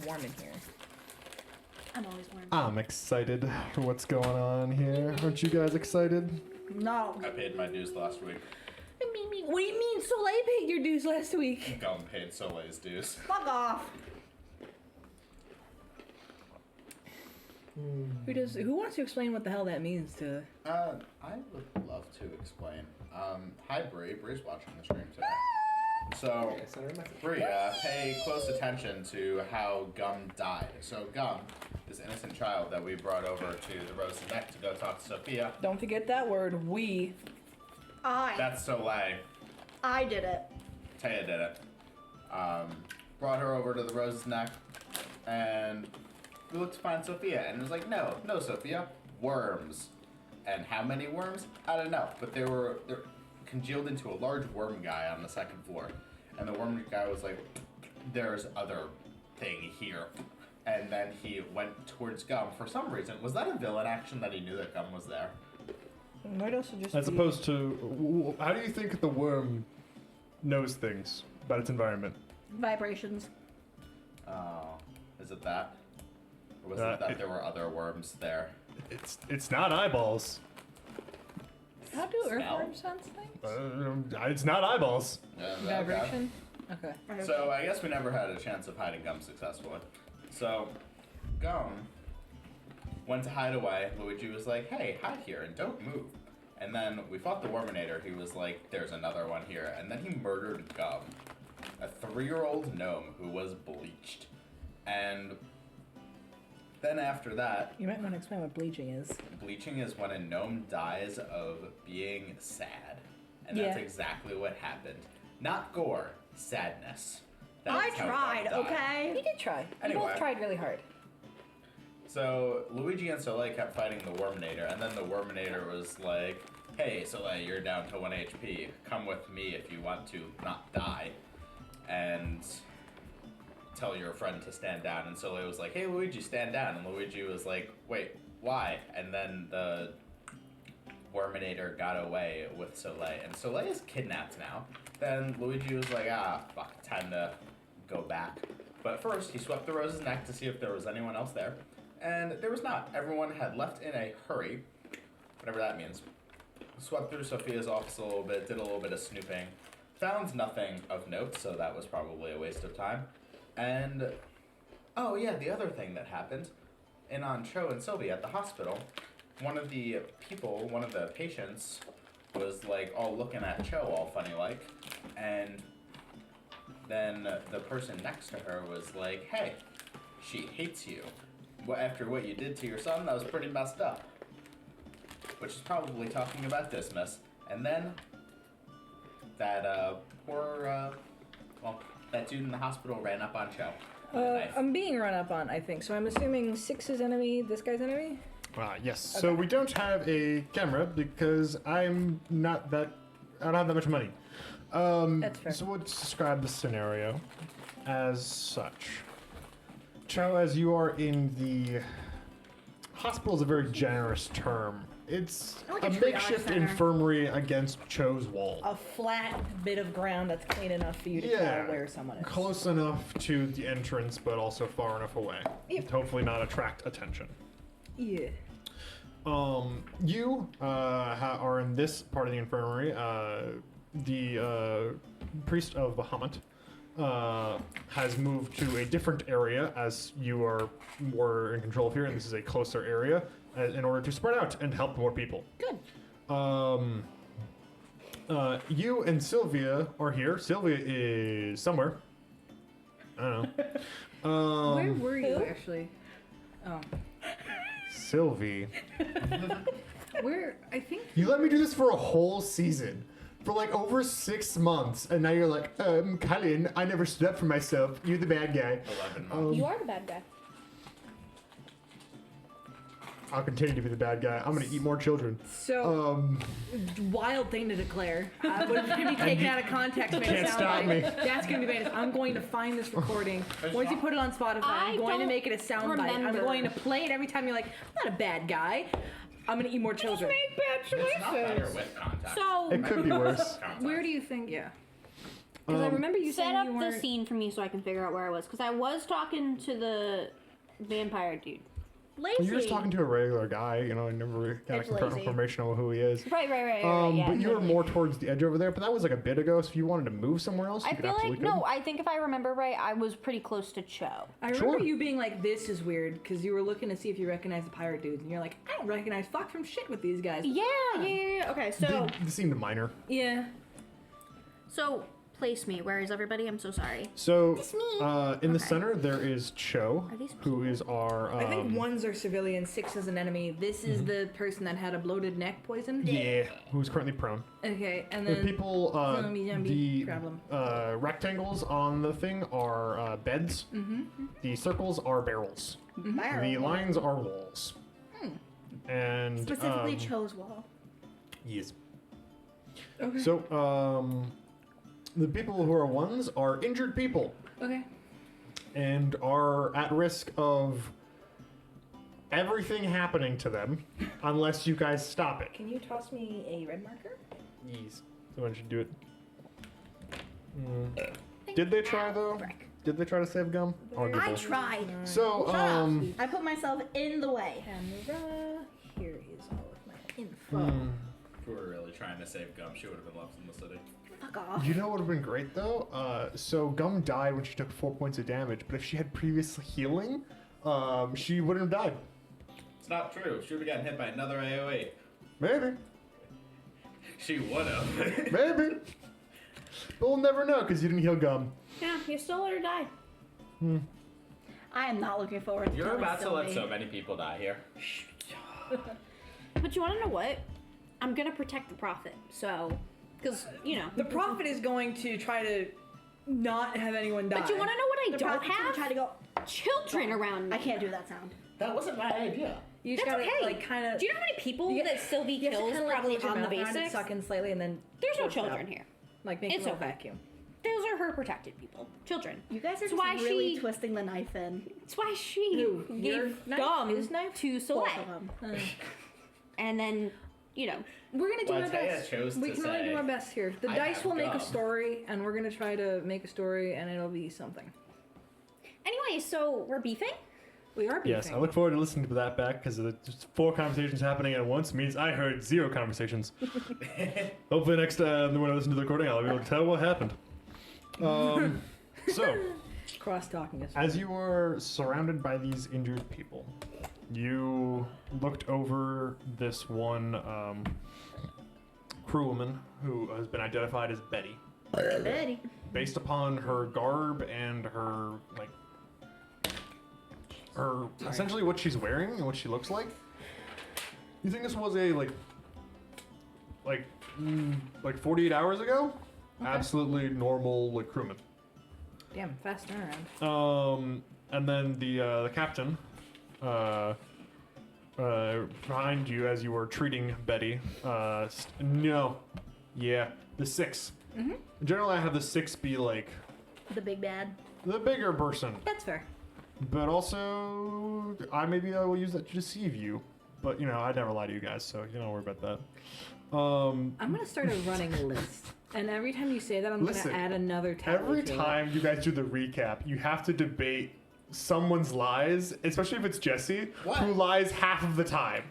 warm in here. I'm always warm. I'm excited for what's going on here. Aren't you guys excited? No. I paid my dues last week. What do you mean Soleil paid your dues last week? Gum paid Soleil's dues. Fuck off. Who wants to explain what the hell that means to... I would love to explain. Hi Bree. Bree's watching the stream today. So, Bree, pay close attention to how Gum died. So Gum, this innocent child that we brought over to the Rose's Neck to go talk to Sophia. Don't forget that word, we. That's Soleil. I did it. Taya did it. Brought her over to the Rose's Neck, and we looked to find Sophia, and it was like, no, Sophia, worms. And how many worms? I don't know, but they're congealed into a large worm guy on the second floor. And the worm guy was like, there's other thing here. And then he went towards Gum. For some reason, was that a villain action that he knew that Gum was there? Might also just As be... opposed to, how do you think the worm knows things about its environment? Vibrations. Oh, is it that? Or was it that there were other worms there? It's not eyeballs. How do Smell? earthworms sense things? It's not eyeballs. Vibration? Okay. So I guess we never had a chance of hiding Gum successfully. So Gum went to hide away. Luigi was like, hey, hide here and don't move. And then we fought the Worminator. He was like, there's another one here. And then he murdered Gum, a 3-year-old gnome who was bleached. And then after that... You might want to explain what bleaching is. Bleaching is when a gnome dies of being sad. And that's exactly what happened. Not gore, sadness. I tried, okay? You did try. Anyway. You both tried really hard. So Luigi and Soleil kept fighting the Worminator, and then the Worminator was like, hey, Soleil, you're down to 1 HP. Come with me if you want to not die. And tell your friend to stand down. And Soleil was like, hey, Luigi, stand down. And Luigi was like, wait, why? And then the Worminator got away with Soleil. And Soleil is kidnapped now. Then Luigi was like, fuck, time to go back. But first, he swept the Rose's Neck to see if there was anyone else there. And there was not. Everyone had left in a hurry, whatever that means. Swept through Sophia's office a little bit, did a little bit of snooping. Found nothing of note, so that was probably a waste of time. And, oh yeah, the other thing that happened, in on Cho and Sylvie at the hospital, one of the patients, was like all looking at Cho all funny like, and then the person next to her was like, hey, she hates you. Well, after what you did to your son, that was pretty messed up. Which is probably talking about Dismas. And then that that dude in the hospital ran up on Cho. I'm being run up on, I think. So I'm assuming 6 is enemy, this guy's enemy? Yes. Okay. So we don't have a camera because I don't have that much money. That's fair. So let's describe the scenario as such. Cho, as you are in the hospital is a very generous term. It's Like a a triage makeshift center. infirmary against Cho's wall. A flat bit of ground that's clean enough for you to Yeah, tell where someone is. close enough to the entrance, but also far enough away Yep. to hopefully not attract attention. Yeah. You are in this part of the infirmary. The priest of Bahamut has moved to a different area as you are more in control of here, and this is a closer area in order to spread out and help more people. Good. You and Sylvia are here. Sylvia is somewhere. I don't know. Where were you actually? Oh. Sylvie. Where, I think... You let me do this for a whole season. For like over 6 months, and now you're like, Collin, I never stood up for myself. You're the bad guy. 11 months. You are the bad guy. I'll continue to be the bad guy. I'm gonna eat more children. So, wild thing to declare. But it's going to be taken out of context. Made it Can't sound stop like me. That's going to be bad. I'm going to find this recording. Once you put it on Spotify, I'm I going to don't make it a sound bite. I'm remember. going to play it every time you're like, I'm not a bad guy. I'm going to eat more children. It's not better with context. So, It could be worse. Where do you think? Yeah. Because I remember you Set saying up you the weren't... scene for me so I can figure out where I was. Because I was talking to the vampire dude. Lazy. You're just talking to a regular guy, you know, I never really got It's confirmed lazy. information on who he is. Right, yeah. But you were more towards the edge over there, but that was like a bit ago, so if you wanted to move somewhere else, you I could feel like, absolutely no, I think if I remember right, I was pretty close to Cho. I remember Sure. you being like, this is weird, because you were looking to see if you recognize the pirate dudes, and you're like, I don't recognize fuck from shit with these guys. Yeah. Okay, so, They seemed minor. Yeah. so place me. Where is everybody? I'm so sorry. So, It's me. in the Okay. center, there is Cho, Are these who is our. I think ones are civilian, 6 is an enemy. This is the person that had a bloated neck poison. Yeah, who's currently prone. Okay, and The then... people, Zombie problem. the rectangles on the thing are beds. The circles are barrels. The lines are walls. And Specifically Cho's wall. yes. Okay. So, the people who are ones are injured people Okay. and are at risk of everything happening to them unless you guys stop it. Can you toss me a red marker? Yes. So why don't you do it? Did they try though? Did they try to save gum? I Arguable. tried. So, I put myself in the way. Camera. Here is all of my info. If we were really trying to save Gum, she would have been left in the city. Fuck off. you know what would have been great though? So Gum died when she took 4 points of damage, but if she had previous healing, she wouldn't have died. It's not true. She would have gotten hit by another AoE. Maybe. She would have. Maybe. But we'll never know because you didn't heal Gum. Yeah, you still let her die. I am not looking forward to You're killing about to let Sylvie. so many people die here. But you want to know what? I'm gonna protect the prophet. So, because you know. The prophet is going to try to not have anyone die. But you want to know what I The don't prophet's gonna have? try to go. Children around me. I can't do that sound. That wasn't my idea. You just That's gotta, okay. like, kind of... Do you know how many people You get- that Sylvie You have to kills kinda, like, probably close your on the mouth around it, basics? suck in slightly, and then... There's no force it out. children here. Like, make It's a little okay. vacuum. Those are her protected people. Children. You guys are That's just why really she- twisting the knife in. That's why she Who? Your gave knife? gum His knife? to Both Soleil. of them. And then, you know, We're gonna do Well, our Taya best. chose We to can only do say, our best here. The "I dice have will make a gum." story, and we're gonna try to make a story, and it'll be something. anyway, so we're beefing? We are beefing. Yes, I look forward to listening to that back because just 4 conversations happening at once means I heard 0 conversations. Hopefully next time when I listen to the recording, I'll be able to tell what happened. So, Cross-talking us. as you are surrounded by these injured people, you looked over this one crewwoman who has been identified as Betty. Betty. Based upon her garb and her, essentially what she's wearing and what she looks like, you think this was a, like 48 hours ago? Okay. Absolutely normal, crewman. Damn, fast turnaround. And then the captain, behind you as you were treating Betty, the 6. Generally, I have the 6 be like The big bad. the bigger person, That's fair. but also I will use that to deceive you. But I never lie to you guys, so you don't worry about that. I'm gonna start a running list, and every time you say that, I'm Listen, gonna add another tally Every to it. time you guys do the recap, you have to debate someone's lies, especially if it's Jesse, What? who lies half of the time.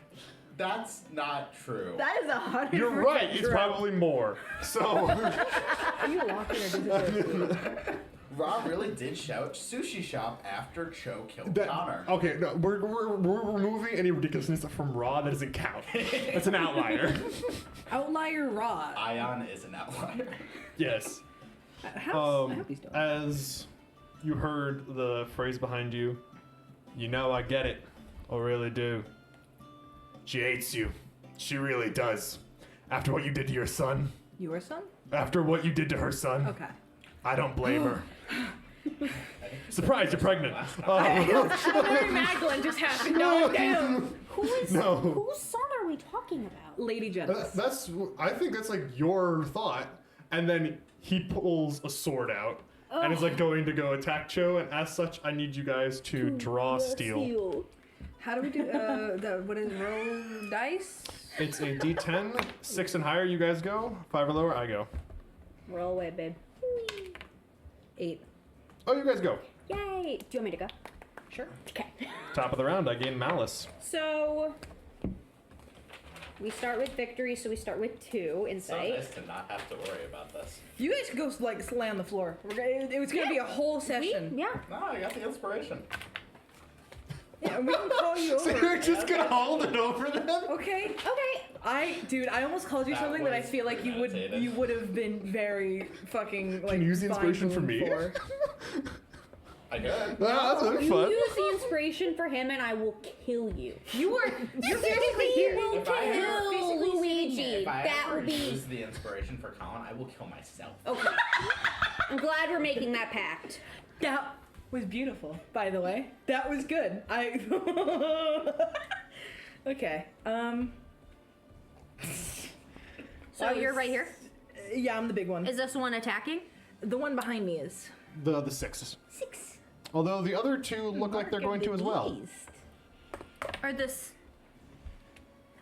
That's not true. That is 100%. You're right, it's true. probably more. So, Are you walking or does it Ra really did shout sushi shop after Cho killed that, Connor. okay, no, we're removing any ridiculousness from Raw that doesn't count. That's an outlier. Outlier Raw. Ion is an outlier. Yes. I hope he's doing. As you heard the phrase behind you, I get it. I really do. She hates you. She really does. After what you did to your son. Your son? After what you did to her son. Okay. I don't blame her. Surprise, you're pregnant. Mary Magdalene just happened. No, damn. No. Whose son are we talking about? Lady Jess. I think that's your thought. And then he pulls a sword out and is going to go attack Cho. And as such, I need you guys to draw steel. How do we do what is roll dice? It's a D10, 6 and higher. You guys go. 5 or lower, I go. Roll away, babe. 8. Oh, you guys go. Yay! Do you want me to go? Sure. Okay. Top of the round, I gain malice. So we start with victory, so we start with 2 So insight. nice to not have to worry about this. You guys can go like lay on the floor. It was gonna be a whole session. Yeah. No, I got the inspiration. Yeah, we can call you So over. you're just gonna hold it over them? Okay. Okay. Dude, I almost called you That something that I was feel like premeditated. you would have been very fucking like. Can you use the inspiration for me? for. I could. That's You fun. use the inspiration for him, and I will kill you. You're physically here. If I ever- Kill Luigi. If I That ever will be. use the inspiration for Collin, I will kill myself. Okay. I'm glad we're making that pact. That was beautiful, by the way. That was good. Okay. So you're right here. Yeah, I'm the big one. Is this one attacking? The one behind me is The 6s. 6. Although the other 2 look like they're going to as well. Or this?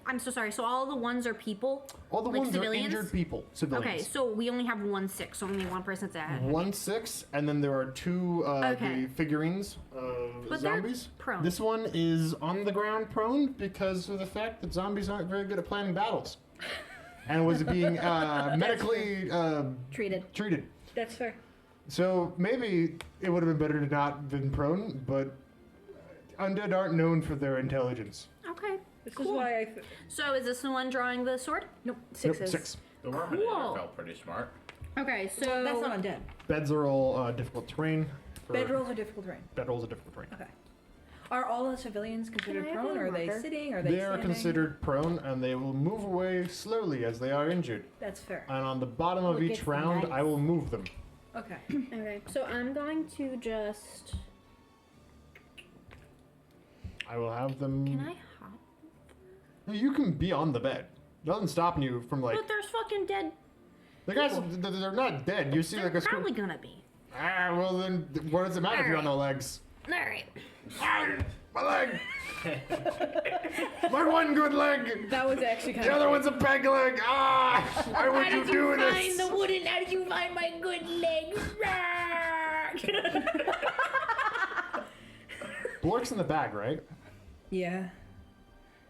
I'm so sorry. So all the ones are people? All the Like ones civilians? are injured people, civilians. Okay, so we only have 1 6, so only one person's at. 1 6, and then there are 2 Okay. the figurines of But they're zombies. prone. This one is on the ground prone because of the fact that zombies aren't very good at planning battles. And was being medically treated. That's fair. So maybe it would have been better to not been prone, but undead aren't known for their intelligence. Okay. This is Cool. why So is this the one drawing the sword? Nope, Nope, 6s. 6. The Worminator Cool. felt pretty smart. Okay, so That's not undead. Beds are all difficult terrain. Bedrolls are difficult terrain. Bedrolls are difficult terrain. Okay. Are all the civilians considered I have prone, a or are they marker? sitting? Are they They are standing? considered prone, and they will move away slowly as they are injured. That's fair. And on the bottom of Look, each it's round, nice. I will move them. Okay. Okay, so I'm going to just. I will have them. Can I hop? You can be on the bed. Nothing stopping you from like. But there's fucking dead. The guys, they're not dead. You see They're like a. probably gonna be. Ah, well then, what does it matter if you're on no legs? All right. Ah, my leg. My one good leg. That was actually kind The of. other one's a peg leg. Ah! Why would you do this? wooden? How did you find my good legs? Blork's in the bag, right? Yeah.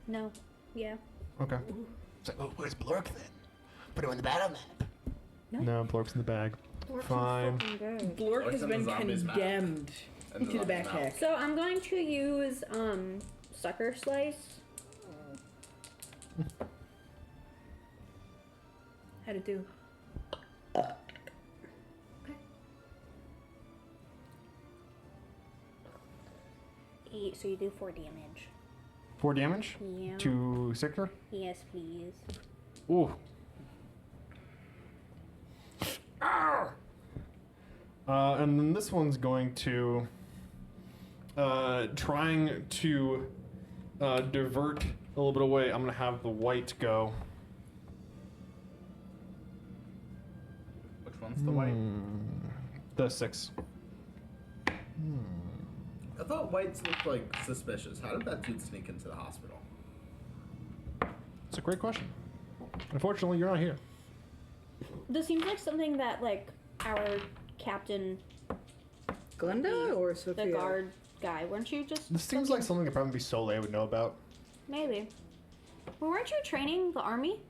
No. Yeah. Okay. It's like, oh, where's Blork then? Put him on the battle map. No, Blork's in the bag. Fine. Blork has in the been zombie's mouth. condemned In the to the zombie's mouth. backpack. So I'm going to use sucker slice. How'd it do? 8, so you do 4 damage. 4 damage Yeah. to Sector. Yes, please. Ooh. Ah! And then this one's going to trying to divert a little bit away. I'm gonna have the white go. Which one's the white? The 6. I thought whites looked like suspicious. How did that dude sneak into the hospital? It's a great question. Unfortunately, you're not here. This seems like something that, like, our captain, Glenda or Sophia? the guard guy, weren't you just. This seems like something that probably Soleil would know about. Maybe. Well, weren't you training the army?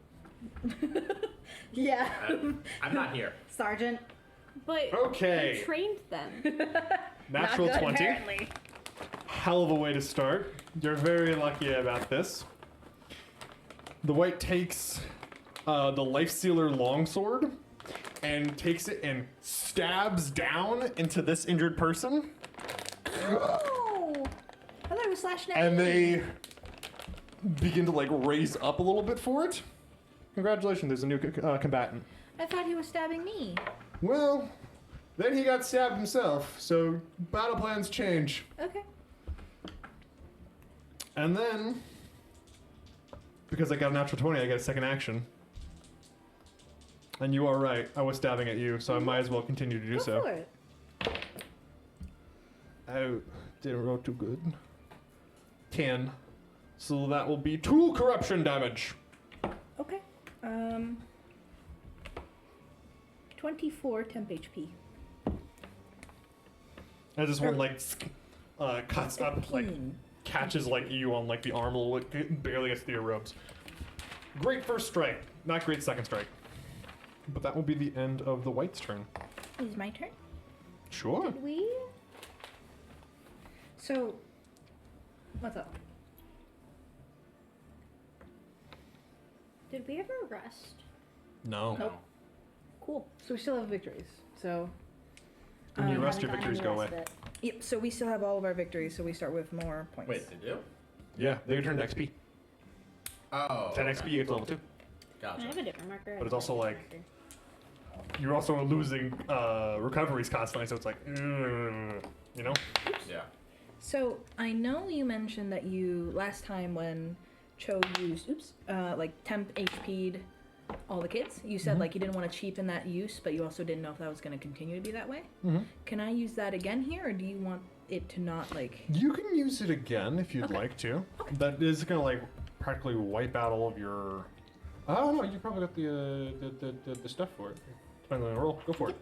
Yeah. I'm not here. Sergeant. But Okay. you trained them. Natural Not good, 20. apparently. Hell of a way to start. You're very lucky about this. The white takes the Life Sealer longsword and takes it and stabs down into this injured person. Oh! I thought it was slashing at And me. they begin to like raise up a little bit for it. Congratulations, there's a new combatant. I thought he was stabbing me. Well, then he got stabbed himself, so battle plans change. Okay. And then, because I got a natural 20, I get a second action. And you are right, I was stabbing at you, so I might as well continue to do Go so. for it. Oh, didn't roll too good. 10. So that will be 2 corruption damage. Okay. 24 temp HP. As this one like cuts up, like catches like you on like the arm a little bit, barely gets to your robes. Great first strike, not great second strike. But that will be the end of the white's turn. Is my turn? Sure. Did we? So, what's up? Did we ever rest? No. No. Cool. So we still have victories. So, When you rest, Haven't your gotten victories the go rest away. of it. yep. So we still have all of our victories. So we start with more points. Wait, did you? Yeah, they turn to XP. Oh. 10 XP, you get to level 2. I have Gotcha. a different marker. But it's also like- You're also losing recoveries constantly, so it's like, you know? Yeah. So I know you mentioned that you last time when Cho used like temp HP'd all the kids. You said like you didn't want to cheapen that use, but you also didn't know if that was going to continue to be that way. Can I use that again here, or do you want it to not like? You can use it again if you'd Okay. like to. That is gonna like practically wipe out all of your. Oh no, you probably got the stuff for it. Depending on the roll, go for it.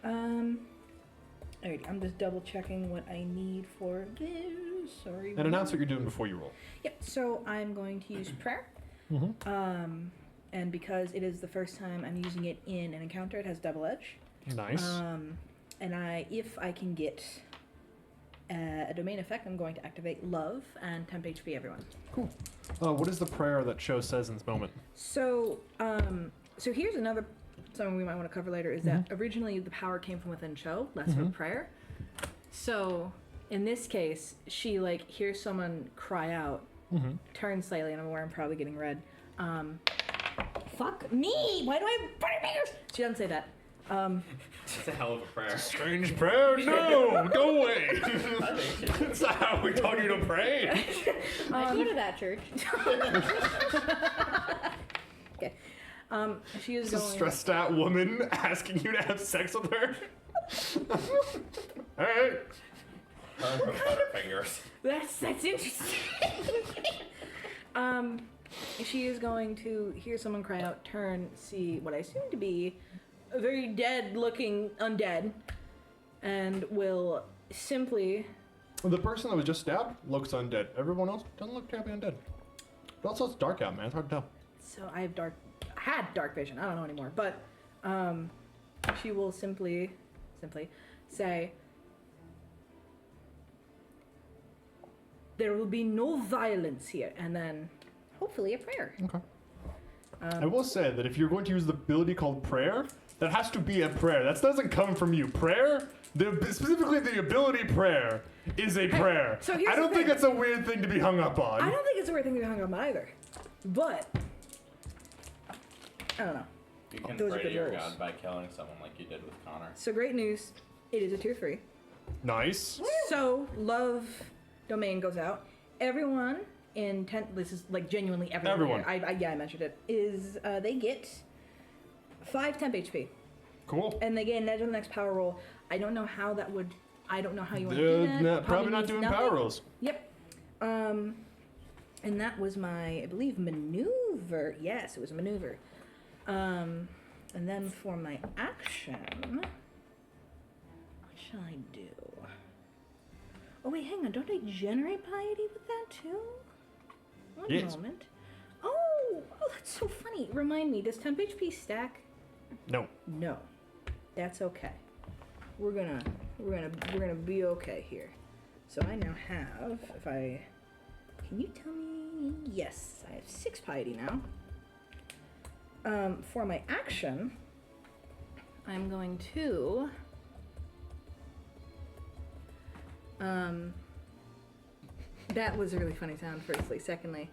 Alright, I'm just double checking what I need for this. Sorry. And announce what you're doing before you roll. Yep. So I'm going to use prayer. And because it is the first time I'm using it in an encounter, it has double edge. Nice. And if I can get a domain effect, I'm going to activate love and temp HP everyone. Cool. What is the prayer that Cho says in this moment? So, so here's another something we might want to cover later is that originally the power came from within Cho, less from prayer. So in this case, she like hears someone cry out, turns slightly, and I'm aware I'm probably getting red. Fuck me! Why do I have bunny fingers? She doesn't say that. It's a hell of a prayer. Strange prayer? No! Go away! That's not how we taught you to pray! I go to that church. Okay. She is It's a going. stressed out woman asking you to have sex with her? Alright. Butterfingers. That's interesting. She is going to hear someone cry out, turn, see what I assume to be a very dead-looking undead, and will simply. The person that was just stabbed looks undead. Everyone else doesn't look terribly undead. But also, it's dark out, man. It's hard to tell. So I had dark vision. I don't know anymore, but she will simply say, "There will be no violence here," and then hopefully a prayer. Okay. I will say that if you're going to use the ability called prayer, that has to be a prayer. That doesn't come from you. Prayer, specifically the ability prayer, is a prayer. so here's I don't the think thing. it's a weird thing to be hung up on. I don't think it's a weird thing to be hung up on either, but I don't know. You can Those are pray to good your rolls. god by killing someone like you did with Connor. So great news, it is a tier 3. Nice. So love domain goes out. Everyone in this is like genuinely everyone. Everyone. I mentioned it. Is they get 5 temp HP, Cool. and they gain edge on the next power roll. I don't know how that would. I don't know how you want to do They're that. probably not means doing nothing. power rolls. Yep. And that was my, I believe, maneuver. Yes, it was a maneuver. And then for my action, what shall I do? Oh wait, hang on. Don't I generate piety with that too? One Yes. moment. Oh, that's so funny. Remind me, does temp HP stack? No. No. That's okay. We're gonna be okay here. So I now have, can you tell me? Yes, I have 6 piety now. For my action, I'm going to that was a really funny sound, firstly. Secondly,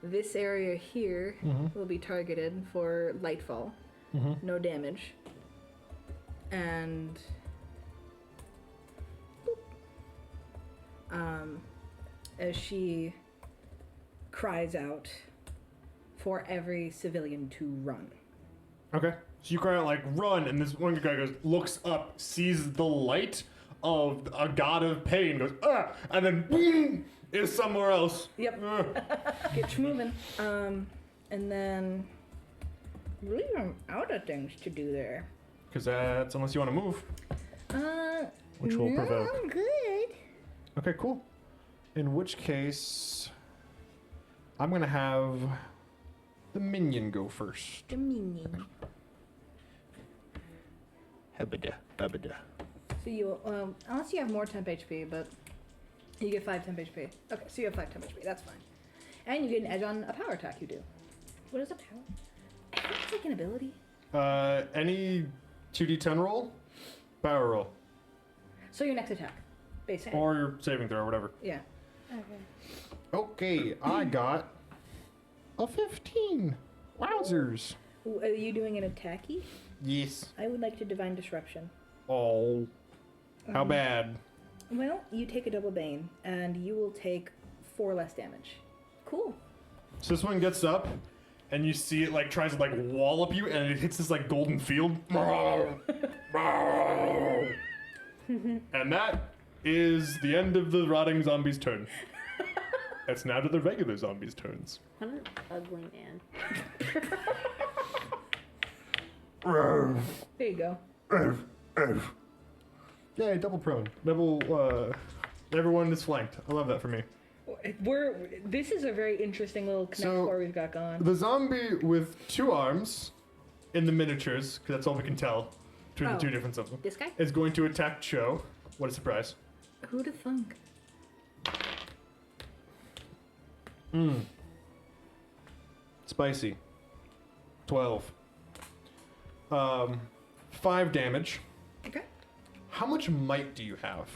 this area here will be targeted for lightfall. No damage. And as she cries out for every civilian to run. Okay. So you cry out like run, and this one guy goes, looks up, sees the light of a god of pain, goes and then boom, is somewhere else. Yep. Get moving. And then really I'm out of things to do there. Because that's unless you want to move. which will provoke. I'm good. Okay, cool. In which case, I'm gonna have the minion go first. Dominion. Habada, babada. So you, unless you have more temp HP, but you get 5 temp HP. Okay, so you have 5 temp HP. That's fine. And you get an edge on a power attack. You do. What is a power? I think it's like an ability. Any 2d10 roll, power roll, So your next attack, basically. or your saving throw, or whatever. Yeah. Okay. Okay, I got a 15. Wowzers. Are you doing an attacky? Yes. I would like to divine disruption. Oh. How bad? Well, you take a double bane, and you will take 4 less damage. Cool. So this one gets up, and you see it like tries to like wallop you, and it hits this like golden field. And that is the end of the rotting zombie's turn. It's now to the regular zombies' turns. What an ugly man. There you go. Yay, double prone. Double, everyone is flanked. I love that for me. This is a very interesting little connect So- core we've got going. The zombie with 2 arms in the miniatures, because that's all we can tell between the Oh. 2 difference of them, This guy? is going to attack Cho. What a surprise. Who'da thunk? Spicy. 12. 5 damage. Okay. How much might do you have?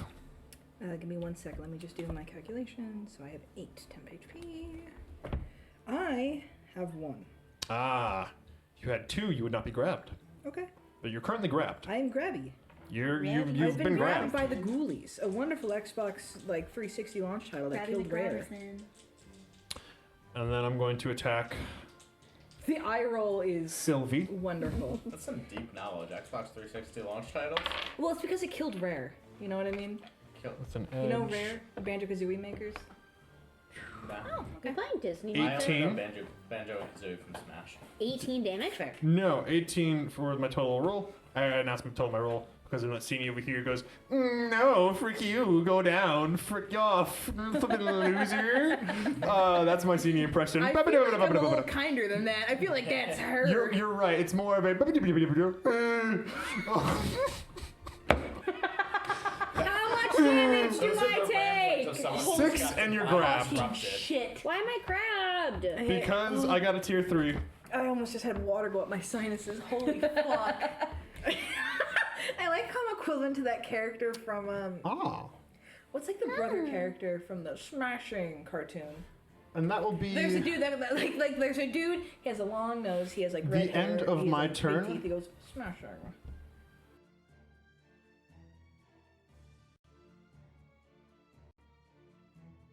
Give me 1 second. Let me just do my calculations. So I have 8 temp HP. I have 1. Ah, if you had 2, you would not be grabbed. Okay. But you're currently grabbed. I am grabby. You've I've been grabbed grabbed. by the Ghoulies, a wonderful Xbox like 360 launch title that killed Rare. And then I'm going to attack The eye roll is Sylvie. wonderful. That's some deep knowledge. Xbox 360 launch titles? Well, it's because it killed Rare. You know what I mean? Kill. With an edge. You know Rare, the Banjo-Kazooie makers. Nah. We're playing Disney. Eight. I only 18. know Banjo Kazooie from Smash. 18 damage? Fair. No, 18 for my total roll. I announced my total my roll because I'm not seeing you over here. Goes, no, frick you, go down, frick you off, flippin' loser. That's my senior impression. I feel like I'm a little kinder than that. I feel like that's her. You're right. It's more of a. How much damage do I take? 6 and you're grabbed. Shit. Why am I grabbed? Because I got a tier 3. I almost just had water go up my sinuses. Holy fuck. I like how I'm equivalent to that character from what's like the brother character from the Smashing cartoon? And that will be There's a dude that like there's a dude. He has a long nose. He has like red the hair, end of he has, my like, big turn. teeth. He goes Smashing.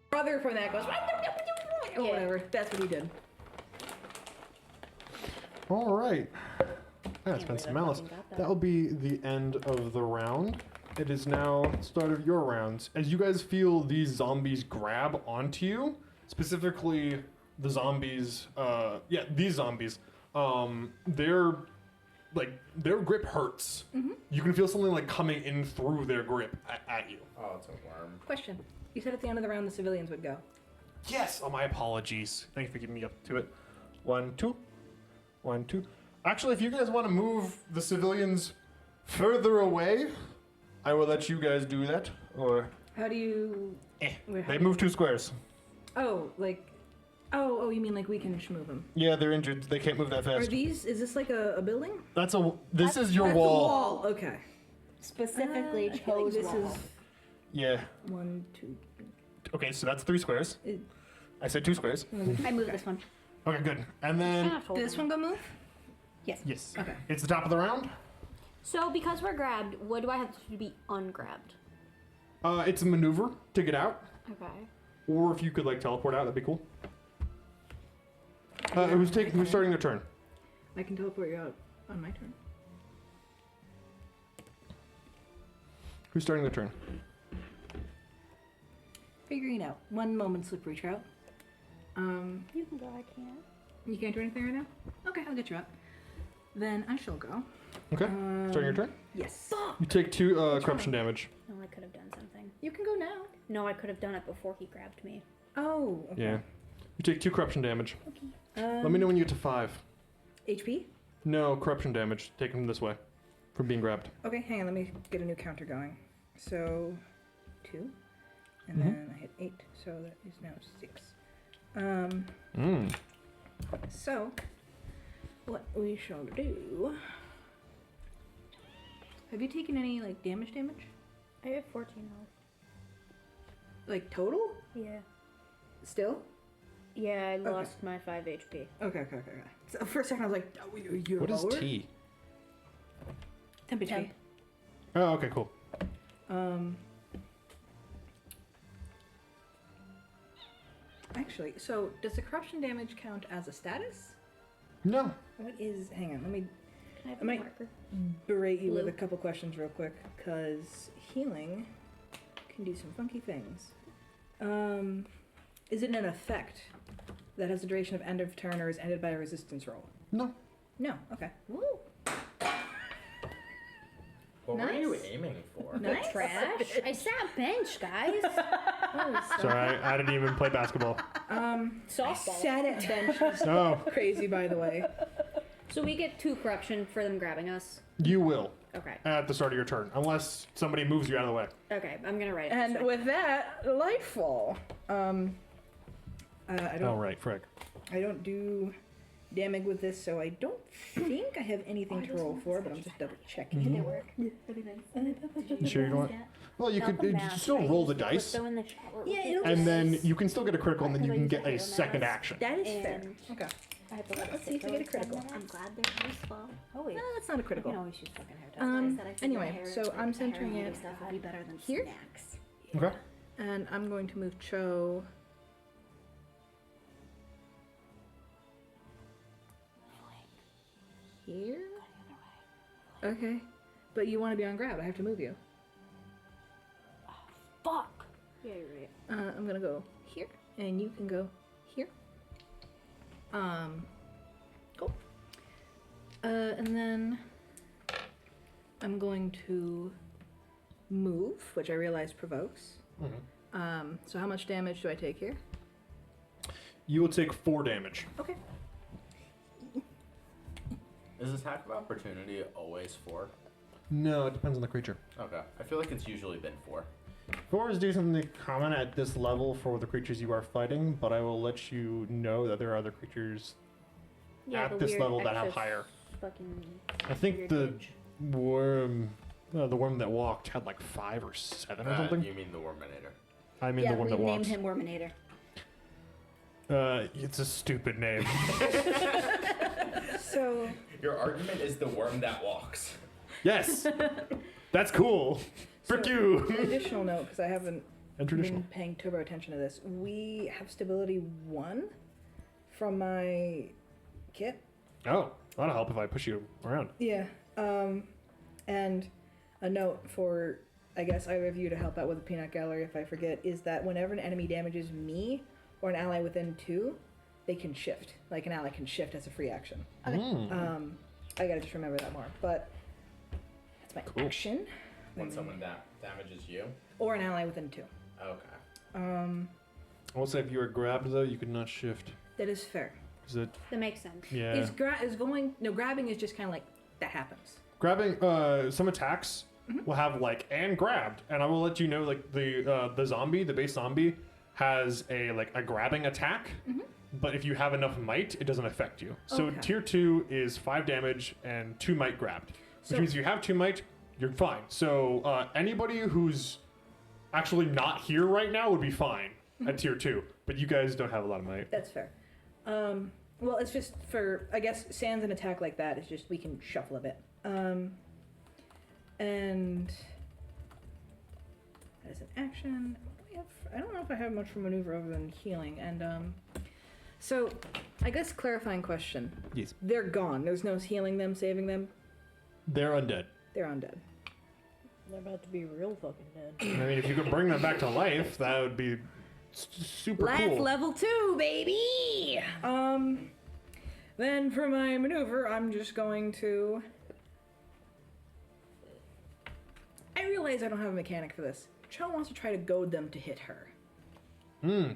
Brother from that goes or whatever. That's what he did. All right. That's been believe some I malice. fucking got that. That will be the end of the round. It is now start of your rounds. As you guys feel these zombies grab onto you, specifically the zombies, these zombies, their grip hurts. You can feel something like coming in through their grip at you. Oh, it's a worm. Question. You said at the end of the round the civilians would go. Yes. Oh, my apologies. Thank you for keeping me up to it. 1, 2. 1, 2. Actually, if you guys want to move the civilians further away, I will let you guys do that. Or How do you? Wait, how they do move 2 squares. Oh, like. Oh, you mean like we can just move them? Yeah, they're injured. They can't move that Are fast. these? Is this like a building? This is your That's a wall. wall. Okay. Specifically I feel like chose this wall. is Yeah. 1, 2. Okay, so that's 3 squares. It- I said 2 squares. I moved this one. Okay, good. And then Did this one go move? yes. Okay. It's the top of the round. So because we're grabbed, what do I have to be ungrabbed? It's a maneuver to get out, Okay. or if you could like teleport out, that'd be cool. Who's starting their turn? I can teleport you out on my turn. Who's starting their turn? Figuring out. 1 moment, slippery trout. You can go, I can't. You can't do anything right now? Okay, I'll get you out. Then I shall go. Okay. Starting your turn. Yes. You take 2 corruption damage. No, I could have done something. You can go now. No, I could have done it before he grabbed me. Oh. Okay. Yeah. You take 2 corruption damage. Okay. Let me know when you get to 5. HP? No, corruption damage. Take him this way. From being grabbed. Okay, hang on. Let me get a new counter going. So, 2. And then I hit 8. So that is now 6. So, what we shall do... Have you taken any, like, damage? I have 14 health. Like, total? Yeah. Still? Yeah, I lost my 5 HP. Okay. So for a second I was like, oh, you're What is lower? T? Temp HP. Temp. Oh, okay, cool. Actually, so does the corruption damage count as a status? No. What is... Hang on, let me Can I have I a might- marker? berate you with Blue. a couple questions real quick, because healing can do some funky things. Is it an effect that has a duration of end of turn or is ended by a resistance roll? No. No. Okay. Woo. What were you Nice. aiming for? Nice. Trash. I sat bench, guys. Sorry, I didn't even play basketball. Softball. Sat at benches. Oh, Crazy, by the way. So we get 2 corruption for them grabbing us. you will Okay. at the start of your turn, unless somebody moves you out of the way. Okay, I'm gonna write it. And this way. with that, Lightfall. I don't. Oh, right, frick. I don't do damage with this, so I don't think I have anything to roll for, but I'm just double checking. Did it work? You sure you don't want? Well, you could still roll the dice, Go in the shower. Yeah, it'll and then you can still get a critical, and then you can get a second action. That is fair. And- Okay. I have to let Let's it see if sit we get a for like 10 critical. minutes. I'm glad they're useful. Oh wait. No, that's not a I critical. can always use fucking hair ties. I figured Anyway, my hair- so I'm my centering hair it and stuff would be better than here. snacks. Okay. And I'm going to move Cho. Here? Okay. But you want to be on grab. I have to move you. Fuck. Yeah, you're right. I'm going to go here, and you can go here. Cool. And then I'm going to move, which I realize provokes. So how much damage do I take here? You will take 4 damage. Okay. Is attack of opportunity always 4? No, it depends on the creature. Okay. I feel like it's usually been 4. 4 is do something common at this level for the creatures you are fighting, but I will let you know that there are other creatures Yeah, at the this weird level that have extra higher. Fucking. I think weird the bitch. worm that walked had like 5 or 7 or something. You mean the Worminator? I mean the one that we walked. named him Worminator. It's a stupid name. So Your argument is the worm that walks. Yes, that's cool. Frick So- you. an additional note, because I haven't And traditional. been paying turbo attention to this. We have stability 1 from my kit. Oh, that'll help if I push you around. Yeah. And a note for, I guess, either of you to help out with the peanut gallery if I forget, is that whenever an enemy damages me or an ally within 2, they can shift. Like an ally can shift as a free action. Mm. I gotta just remember that more. But that's my Cool. action. When someone damages you. Or an ally within 2. Okay. I will say if you are grabbed though, you could not shift. That is fair. Is it? That makes sense. Yeah. Is going no grabbing is just kind of like that happens. Grabbing. Some attacks will have like and grabbed, and I will let you know like the zombie, the base zombie, has a grabbing attack. But if you have enough might, it doesn't affect you. So Okay. tier 2 is 5 damage and 2 might grabbed, which So- means if you have 2 might, you're fine. So anybody who's actually not here right now would be fine at tier 2. But you guys don't have a lot of might. That's fair. Well, it's just for, I guess, sans an attack like that, it's just we can shuffle a bit. And that is an action. I don't know if I have much for maneuver other than healing. And so, I guess clarifying question. Yes. They're gone. There's no healing them, saving them. They're undead. They're undead. They're about to be real fucking dead. I mean, if you could bring them back to life, that would be super Life cool. level 2, baby! Then for my maneuver, I'm just going to I realize I don't have a mechanic for this. Cho wants to try to goad them to hit her.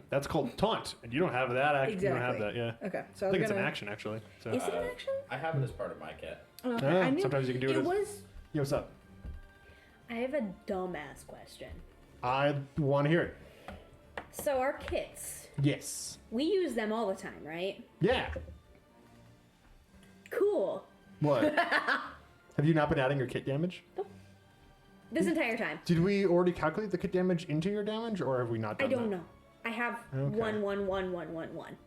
That's called taunt, and you don't have that action. Exactly. You don't have that, yeah. Okay, so I think it's an action, actually. So. Is it an action? I have it as part of my kit. Oh, okay. Yeah, I knew sometimes you can do it as- was. Yeah, what's up? I have a dumbass question. I want to hear it. So our kits, Yes. we use them all the time, right? Yeah. Cool. What? Have you not been adding your kit damage? This entire time. Did we already calculate the kit damage into your damage, or have we not I done don't that? know. I have Okay. 1, 1, 1, 1, 1, 1.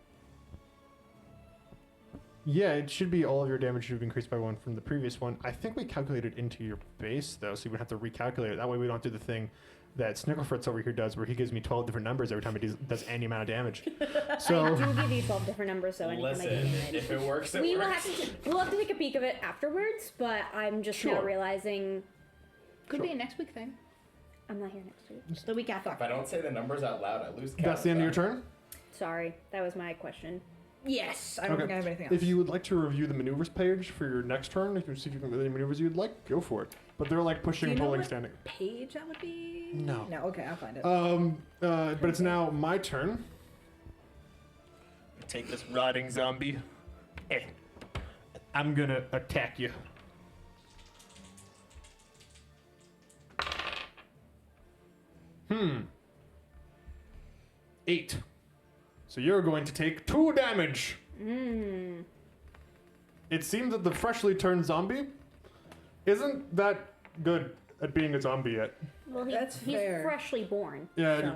Yeah, it should be all of your damage should have increased by 1 from the previous one. I think we calculated into your base, though, so you would have to recalculate it. That way we don't do the thing that Snicklefritz over here does, where he gives me 12 different numbers every time he does any amount of damage. I So, do give you 12 different numbers, so anytime I Listen, give you if it works, it we will works. we'll have to take a peek of it afterwards, but I'm just now Sure. realizing Could Sure. be a next week thing. I'm not here next week. The week after. If I don't say the numbers out loud, I lose count. that's the end of your turn? Sorry, that was my question. Yes, I don't think I have anything else. If you would like to review the maneuvers page for your next turn, if you see if you can do any maneuvers you'd like, go for it. But they're like Do pushing, you know pulling, what standing. page that would be? No. No. Okay, I'll find it. But it's now my turn. Take this rotting zombie. I'm gonna attack you. Hmm. 8. So you're going to take 2 damage. It seems that the freshly turned zombie isn't that good at being a zombie yet. Well, That's he's fair. freshly born. Yeah.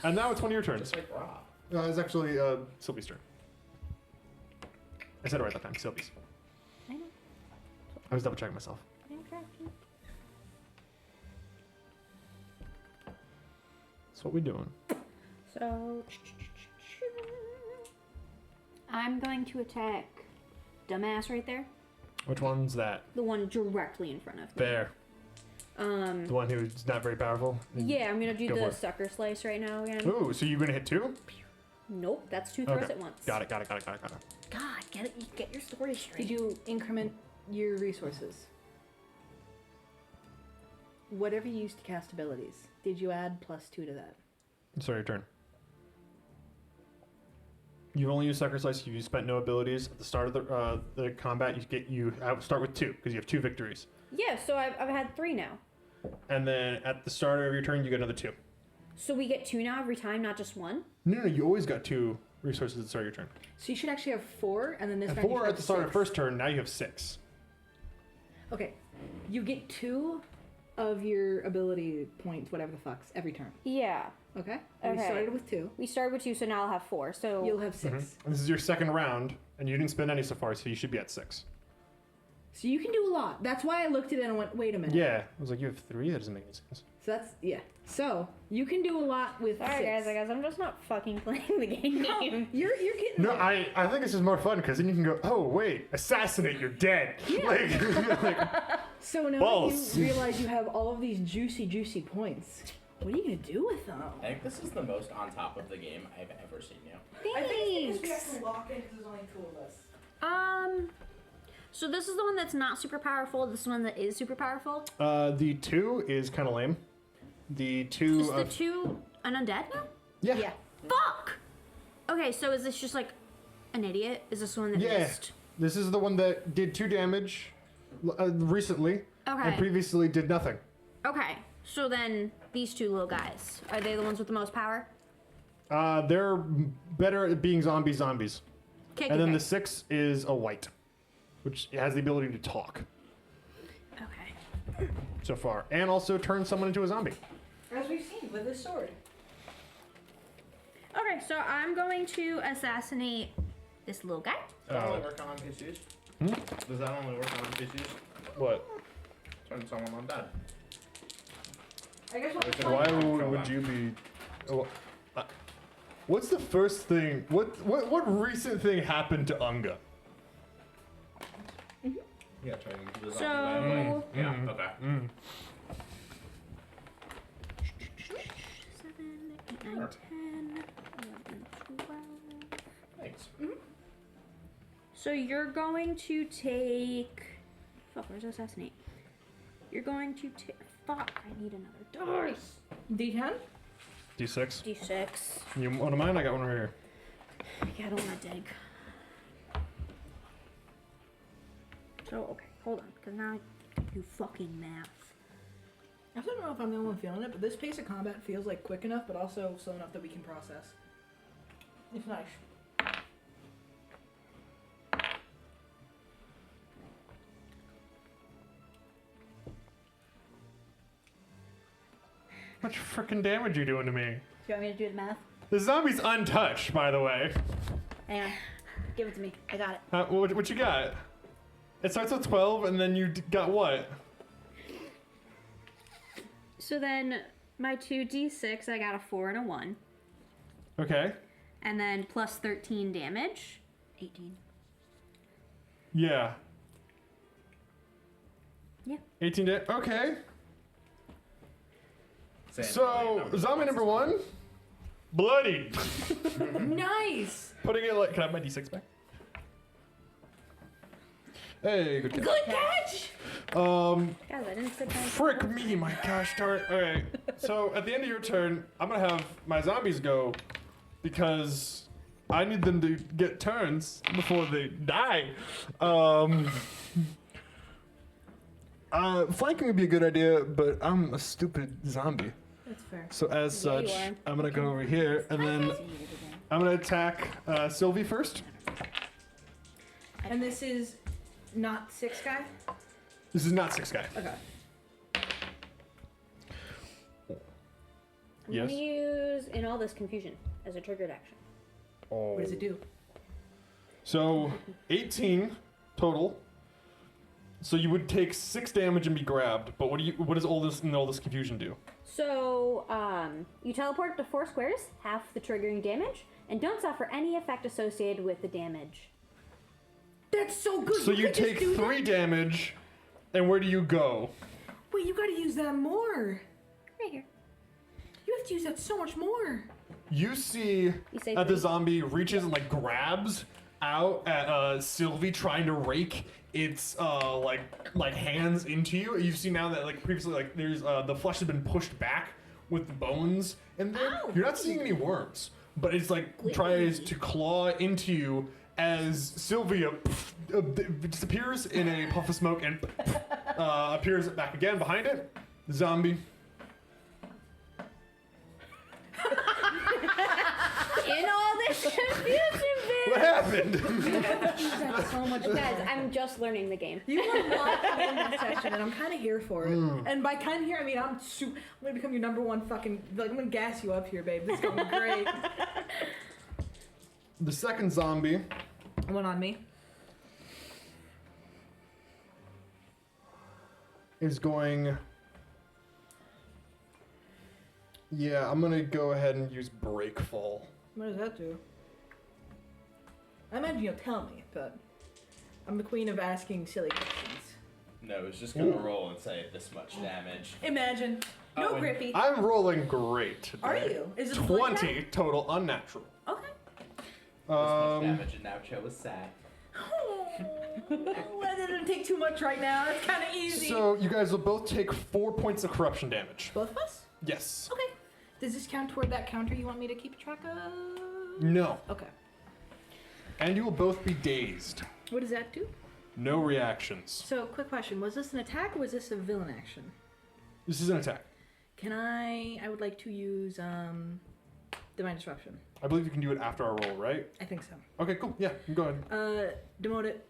And now it's one of your turns. Just like raw. It's actually Sylvie's turn. I said it right that time. Sylvie's. I know. I was double checking myself. So what we doing? So I'm going to attack dumbass right there. Which one's that? The one directly in front of me. There. The one who's not very powerful. Yeah, I'm gonna do Go for the it. sucker slice right now again. Ooh, so you're gonna hit 2? Nope, that's 2 throws Okay. at once. Got it. Got it. God, get your story straight. Did you increment your resources? Whatever you used to cast abilities, did you add +2 to that? Sorry, your turn. You've only used Sucker Slice. You spent no abilities at the start of the combat. You start with 2 because you have 2 victories, Yeah, so I've had 3 now. and then at the start of your turn you get another 2. So we get 2 now every time, not just 1? No, you always got 2 resources at the start of your turn. So you should actually have 4, and then this And round you 4 should at the start of have first turn. Now you have 6. Okay, you get 2 of your ability points, whatever the fucks, every turn. Yeah. Okay. We Okay. started with 2. We started with 2, so now I'll have 4. So You'll have 6. And this is your second round, and you didn't spend any so far, so you should be at 6. So you can do a lot. That's why I looked at it and went, wait a minute. Yeah, I was like, you have 3. That doesn't make any sense. So that's yeah. So you can do a lot with. Sorry 6. guys, I guess I'm just not fucking playing the game. No, you're getting. No, there. I think this is more fun because then you can go, oh wait, assassinate, you're dead. Like, So now Balls. that you realize you have all of these juicy points, what are you gonna do with them? I think this is the most on top of the game I've ever seen you. Thanks. lock in because there's only 2 of us. So this is the one that's not super powerful. This is one that is super powerful. the 2 is kind of lame. The 2 Is the of 2 an undead now? yeah. Yeah. Fuck! Okay, so is this just like an idiot? Is this the one that Yeah. missed? This is the one that did 2 damage recently, Okay. and previously did nothing. Okay, so then these 2 little guys, are they the ones with the most power? They're better at being zombies. Okay, And then okay. the 6 is a white, which has the ability to talk Okay. so far, and also turn someone into a zombie. As we've seen with his sword. Okay, so I'm going to assassinate this little guy. Does that only work on NPCs? Does that only work on NPCs? What? Turn someone on dead. I guess Why would you be? Oh, what's the first thing? What recent thing happened to Unga? Yeah, turn into the zombie. So- Dynamite. Yeah, okay. 7, 8, 9, 10, 11, 12. Thanks. So you're going to take. Fuck, where's assassinate? you're going to fuck, I need another dice. D10? D6. D6. You one of mine? I got one right here. Yeah, I don't want to dig. So, okay, hold on, because now I do fucking math. I don't know if I'm the only one feeling it, but this pace of combat feels like quick enough, but also slow enough that we can process. It's nice. How much freaking damage you doing to me? Do you want me to do the math? The zombie's untouched, by the way. Hang on. Give it to me. I got it. What you got? It starts with 12, and then you got what? So then, my 2d6, I got a 4 and a 1. Okay. And then plus 13 damage. 18. Yeah. Yeah. 18 damage. Okay. Same So, number zombie one. number 1, bloodied. Nice! Putting it like, can I have my D6 back? Hey, good catch. Good catch! Guys, I didn't sit down. Frick me, my gosh darn. Okay, so at the end of your turn, I'm gonna have my zombies go because I need them to get turns before they die. Flanking would be a good idea, but I'm a stupid zombie. That's fair. So as Yeah, you such, are. I'm gonna go over here and then I'm gonna attack Sylvie first. And this is not 6 guy? This is not 6 guy. Okay. I'm Yes. gonna use in all this confusion as a triggered action. Oh. What does it do? So 18 total. So you would take 6 damage and be grabbed. But what does all this confusion do? So, you teleport to 4 squares, half the triggering damage, and don't suffer any effect associated with the damage. That's so good! So you could just take do 3 that. damage, and where do you go? Wait, you gotta use that more! Right here. You have to use that so much more! You see You say that the 3? zombie reaches and like grabs out at Sylvie, trying to rake its like hands into you. You see now that like previously like there's the flesh has been pushed back with the bones in there. Ow! You're not seeing any worms, but it's like tries to claw into you as Sylvia disappears in a puff of smoke and appears back again behind it. The zombie. In all this confusion, What happened? That's so much guys, I'm just learning the game. You were watching in this session, and I'm kind of here for it. And by kind of here, I mean I'm gonna become your #1 fucking. Like I'm gonna gas you up here, babe. This is gonna be great. The second zombie One on me. is going. Yeah, I'm gonna go ahead and use Break Fall. What does that do? I imagine you'll tell me, but I'm the queen of asking silly questions. No, it's just gonna roll and say this much damage. Imagine. No Oh, and- grippy. I'm rolling great today. Are you? Is it 20 total unnatural. Okay. This much damage, and now Cho is sad. Oh, that didn't take too much right now. It's kind of easy. So you guys will both take 4 points of corruption damage. Both of us? Yes. Okay. Does this count toward that counter you want me to keep track of? No. Okay. And you will both be dazed. What does that do? No reactions. So, quick question. Was this an attack or was this a villain action? This is an attack. Can I would like to use, Divine Disruption. I believe you can do it after our roll, right? I think so. Okay, cool. Yeah, go ahead. Demote it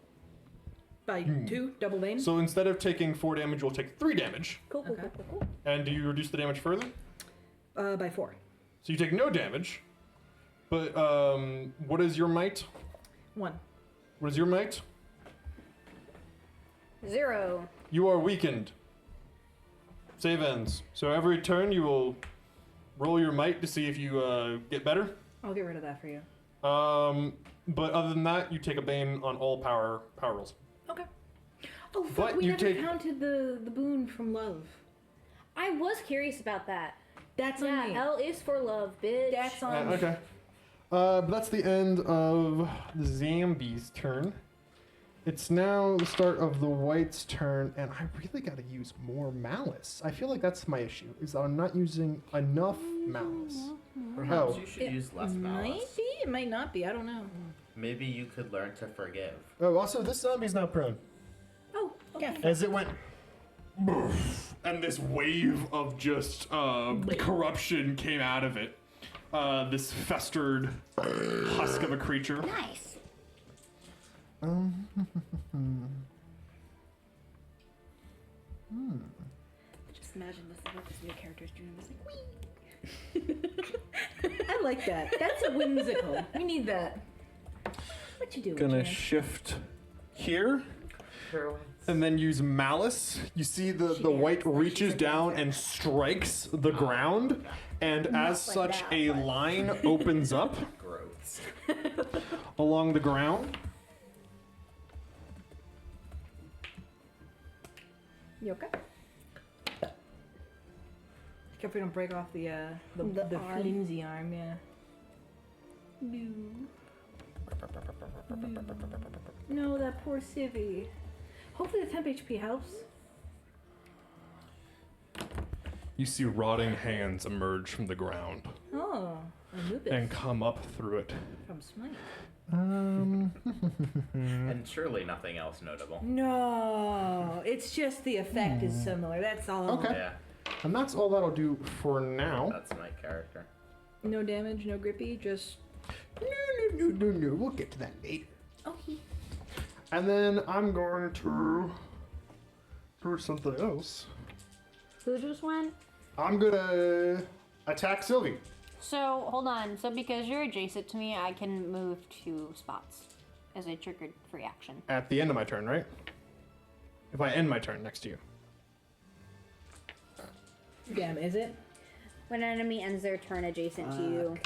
by 2, double bane. So instead of taking 4 damage, you'll take 3 damage. Cool, cool, Okay. cool, cool, cool. And do you reduce the damage further? By 4. So you take no damage. But what is your might? 1. What is your might? 0. You are weakened. Save ends. So every turn you will roll your might to see if you get better. I'll get rid of that for you. But other than that, you take a bane on all power rolls. Okay. Oh, fuck, But we you never take- counted the boon from love. I was curious about that. That's Yeah, on me. L is for love, bitch. That's on me. Okay. But that's the end of the zombie's turn. It's now the start of the white's turn, and I really got to use more malice. I feel like that's my issue, is that I'm not using enough malice. Perhaps Oh. you should use less Might malice. be, it might not be. I don't know. Maybe you could learn to forgive. Oh, also, this zombie's not prone. Oh, okay. As it went, "Boof," and this wave of just corruption came out of it. This festered husk of a creature. Nice. Just imagine this is what this new character's doing. It's like, whee! I like that. That's a whimsical. We need that. What you doing, Gonna Jan? shift here. And then use malice. You see the white reaches down and strikes the ground, and as like such, that, a but- line opens up Gross. along the ground. You okay? Careful you don't break off the The arm. flimsy arm, yeah. No, that poor civvy. Hopefully the temp HP helps. You see rotting hands emerge from the ground Oh, a lupus and come up through it. from Smite. And surely nothing else notable. No, it's just the effect is similar. That's all. Okay. Yeah, And that's all that'll do for now. that's my character. No damage, no grippy, just. No. We'll get to that later. Okay. And then I'm going to do something else. Who just went? I'm gonna attack Sylvie. So, hold on. So, because you're adjacent to me, I can move 2 spots as a triggered free action. At the end of my turn, right? If I end my turn next to you. Damn, is it? When an enemy ends their turn adjacent to you.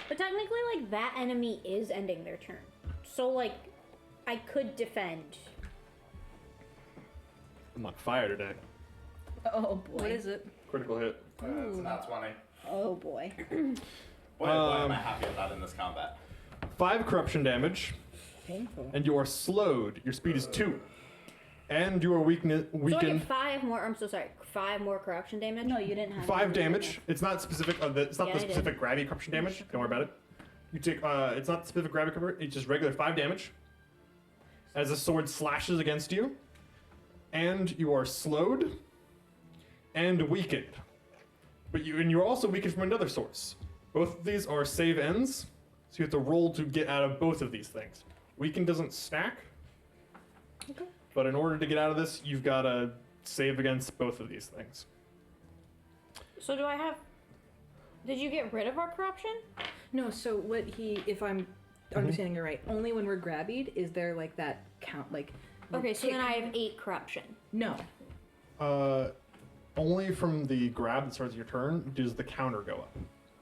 But technically, like, that enemy is ending their turn. So, like, I could defend. I'm on fire today. Oh boy. What is it? Critical hit. It's not 20. Oh boy. Boy, am I happy I'm not in this combat. 5 corruption damage, Painful. and you are slowed. Your speed is 2. And you are weakened. So I get 5 more. I'm so sorry. 5 more corruption damage. No, you didn't have 5 any damage. It's not specific. It's not Yeah, the I did. specific gravity corruption damage. Don't worry about it. You take. It's not specific gravity cover. It's just regular 5 damage. As the sword slashes against you, and you are slowed and weakened. But you're also weakened from another source. Both of these are save ends, so you have to roll to get out of both of these things. Weakened doesn't stack. Okay. But in order to get out of this, you've got to save against both of these things. So, do I have. Did you get rid of our corruption? No, so what he, if I'm understanding it right, only when we're grabbied is there like that count, like. Okay, so kick- then I have 8 corruption. No. Only from the grab that starts your turn does the counter go up.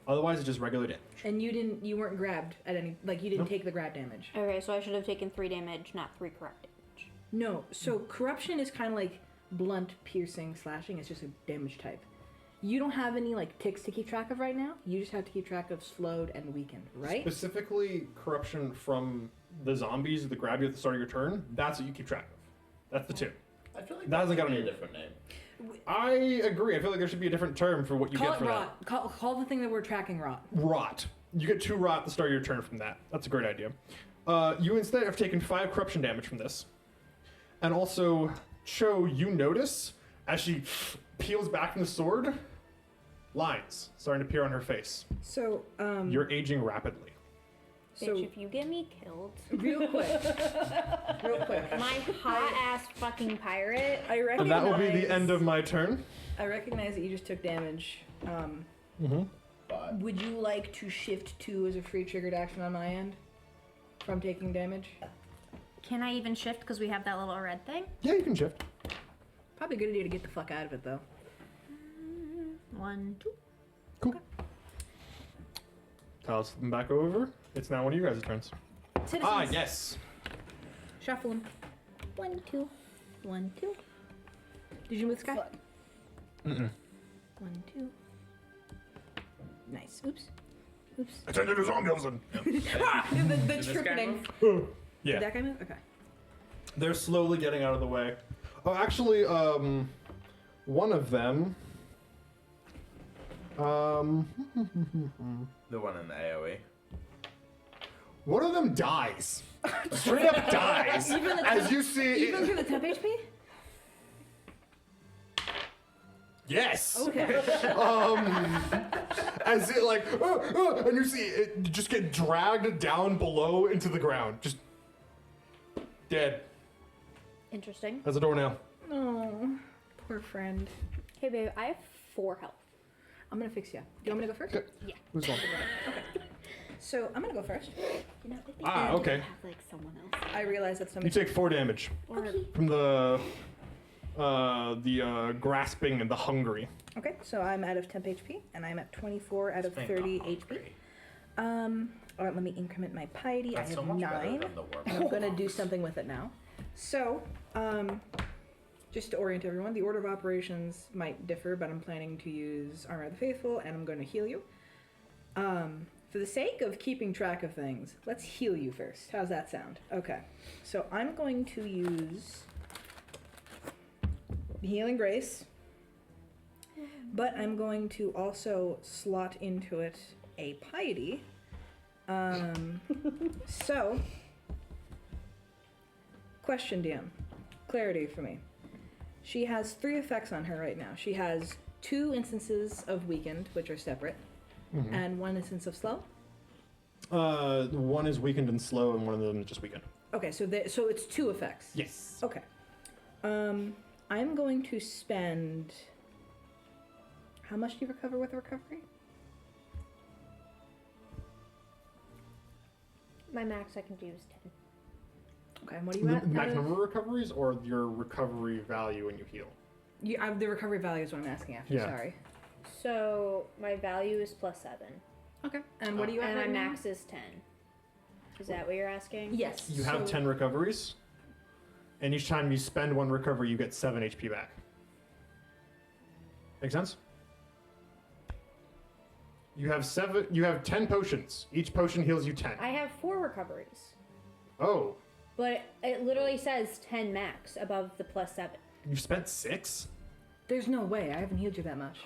Otherwise, it's just regular damage. And you weren't grabbed at any, like you didn't Nope. take the grab damage. Okay, so I should have taken 3 damage, not 3 corrupt damage. No, so corruption is kind of like blunt, piercing, slashing. It's just a damage type. You don't have any like ticks to keep track of right now. You just have to keep track of slowed and weakened, right? Specifically, corruption from the zombies that grab you at the start of your turn, that's what you keep track of. That's the 2. I feel like That hasn't should got be any- a different name. I agree. I feel like there should be a different term for what you Call get it for rot. Call the thing that we're tracking rot. that. Rot. You get 2 rot at the start of your turn from that. That's a great idea. You instead have taken 5 corruption damage from this. And also, Cho, you notice as she peels back from the sword, lines starting to appear on her face. So, You're aging rapidly. so Bitch, if you get me killed. real quick, My hot ass fucking pirate. I recognize. And that will be the end of my turn. I recognize that you just took damage. But Would you like to shift 2 as a free triggered action on my end from taking damage? Can I even shift because we have that little red thing? Yeah, you can shift. Probably a good idea to get the fuck out of it though. 1, 2. Cool. Toss them back over. It's now one of you guys' turns. Citizens. Ah, yes. Shuffle them. 1, 2. 1, 2. Did you move Sky? Fuck. 1, 2. Nice. Oops. Oops. I turned into zombie all of a sudden. the this guy tripling. Yeah. Did that guy move? Okay. They're slowly getting out of the way. Oh, actually, one of them. The one in the AoE. One of them dies. Straight up dies. As you see. Even through the temp HP? Yes. Okay. As it like, and you see it just get dragged down below into the ground, just dead Interesting. as a doornail. Oh, poor friend. Hey, babe, I have 4 health. I'm gonna fix you. Do you want me to go first? Okay. Yeah. Who's on? So I'm gonna go first. You know, I think Ah, I okay. have like someone else. I realize that You somebody. take 4 damage Okay. from the grasping and the hungry. Okay, so I'm out of temp HP, and I'm at 24 out of It's 30 not HP. hungry. All right, let me increment my piety. That's I so have much better 9. than the worm. And I'm gonna do something with it now. So, just to orient everyone, the order of operations might differ, but I'm planning to use Armor of the Faithful, and I'm going to heal you. For the sake of keeping track of things, let's heal you first. How's that sound? Okay. So I'm going to use Healing Grace, but I'm going to also slot into it a Piety. So, question, DM. Clarity for me. She has 3 effects on her right now. She has 2 instances of Weakened, which are separate, and 1 instance of Slow. One is weakened and slow, and one of them is just weakened. Okay, so so it's 2 effects. Yes. Okay. I'm going to spend. How much do you recover with recovery? My max I can do is 10. Okay, and what are you The at? maximum number of recoveries or your recovery value when you heal? The recovery value is what I'm asking after. Yeah. Sorry. So my value is +7, Okay. And what are you at? and my right now? max is 10. Is that what you're asking? Yes. You have so- 10 recoveries, and each time you spend 1 recovery, you get 7 HP back. Make sense? You have 10 potions. Each potion heals you 10. I have 4 recoveries, Oh, but it literally says 10 max above the +7. you spent 6? There's no way. I haven't healed you that much.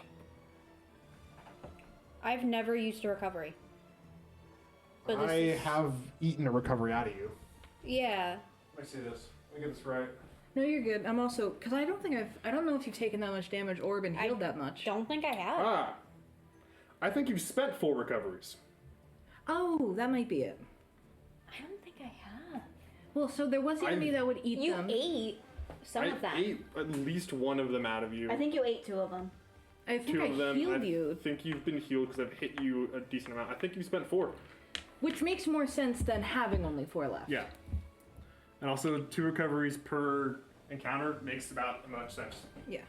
I've never used a recovery. But this I is, have eaten a recovery out of you. yeah. Let me see this. Let me get this right. No, you're good. I'm also because I don't know if you've taken that much damage or been healed that much. Don't think I have. Ah, I think you've spent 4 recoveries. Oh, that might be it. I don't think I have. Well, so there was an enemy that would eat You them. ate some of them. I ate at least one of them out of you. I think you ate 2 of them. I think 2 I of them. healed I you, think you've been healed because I've hit you a decent amount. I think you spent 4. which makes more sense than having only 4 left. Yeah. And also 2 recoveries per encounter makes about as much sense. Yeah.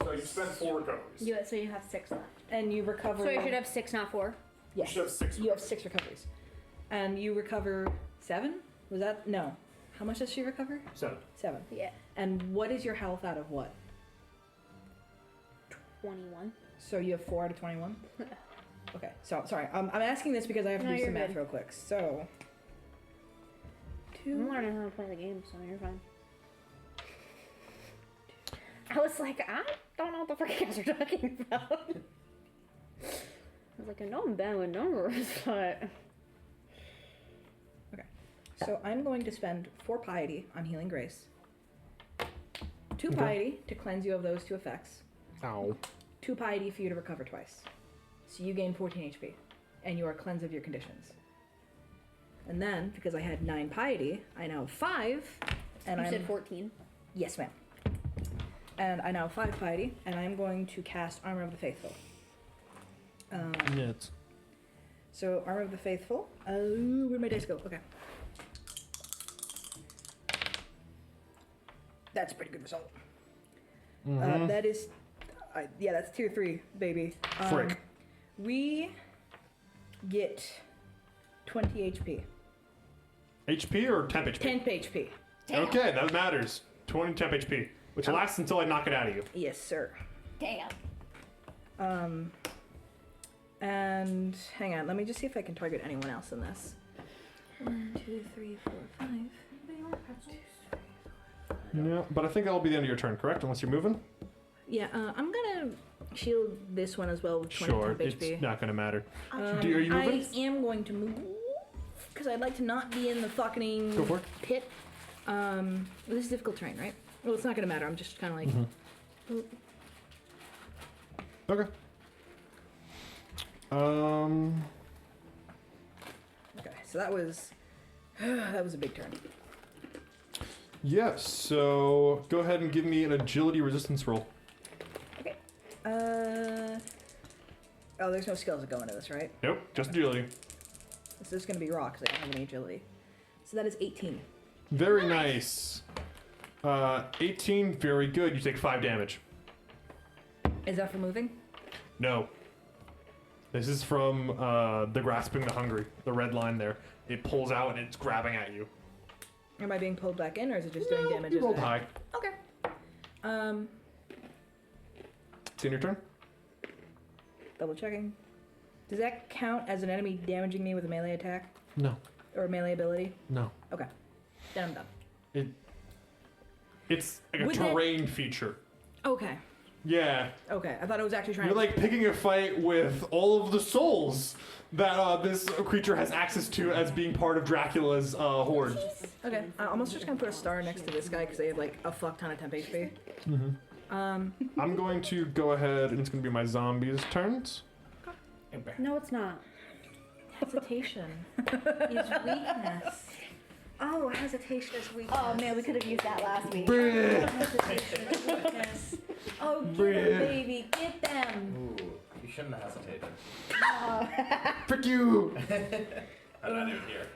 So you spent 4 recoveries. So you have 6 left. And you recover. So I should have 6, not 4. Yes. You should have 6 You have 6 recoveries. And you recover 7? Was that no? How much does she recover? 7. 7. Yeah. And what is your health out of what? 21. So you have 4 out of 21? Okay, so sorry. I'm asking this because I have to No, do you're some math good. real quick. So. I'm 2. learning how to play the game, so you're fine. I was like, I don't know what the frick you guys are talking about. I was like, I know I'm bad with numbers, but... Okay. So I'm going to spend 4 piety on Healing Grace. 2 piety to cleanse you of those 2 effects. Ow. 2 piety for you to recover twice. So you gain 14 HP. And you are cleansed of your conditions. And then, because I had 9 piety, I now have 5. And You I'm said 14. Yes, ma'am. And I now have 5 piety, and I'm going to cast Armor of the Faithful. Yes. So Armor of the Faithful. Where'd my dice go? Okay. That's a pretty good result. That is, yeah, that's tier 3, baby. Frick. We get 20 HP. HP or temp HP? 10 HP. Okay, that matters. 20 temp HP, which lasts until I knock it out of you. Yes, sir. Damn. And hang on, let me just see if I can target anyone else in this. 1, 2, 3, 4, 5. 2, 3, 4, Yeah, but I think that'll be the end of your turn, correct? Unless you're moving? Yeah, I'm gonna shield this one as well with 20 Sure, temp HP. it's not gonna matter. Are you moving? I am going to move because I'd like to not be in the fucking Go for it. pit. This is difficult terrain, right? Well, it's not gonna matter. I'm just kind of like. Mm-hmm. Okay. Okay, so that was that was a big turn. Yeah, so go ahead and give me an agility resistance roll. Okay. Oh, there's no skills that go into this, right? Nope, just agility. This is gonna be raw because I don't have any agility. So that is 18. Very nice. 18, very good. You take 5 damage. Is that for moving? No. This is from the grasping the hungry, the red line there. It pulls out and it's grabbing at you. Am I being pulled back in, or is it just doing damage? You as rolled I- high. Okay. It's in your turn? Double checking. Does that count as an enemy damaging me with a melee attack No. or a melee ability? No. Okay. Then I'm done. It's like a Would that- terrain feature. Okay. Yeah. Okay. I thought it was actually trying You're to. like picking a fight with all of the souls that this creature has access to as being part of Dracula's horde. Okay. I'm almost just gonna put a star next to this guy because they have like a fuck ton of temp HP. I'm going to go ahead and it's going to be my zombies' turns. No, it's not. Hesitation is weakness. Oh, hesitation is weakness. Oh man, we could have used that last week. Hesitation is weakness. Oh, get them, baby, get them. Ooh, you shouldn't have hesitated. Frick you! I'm not even here.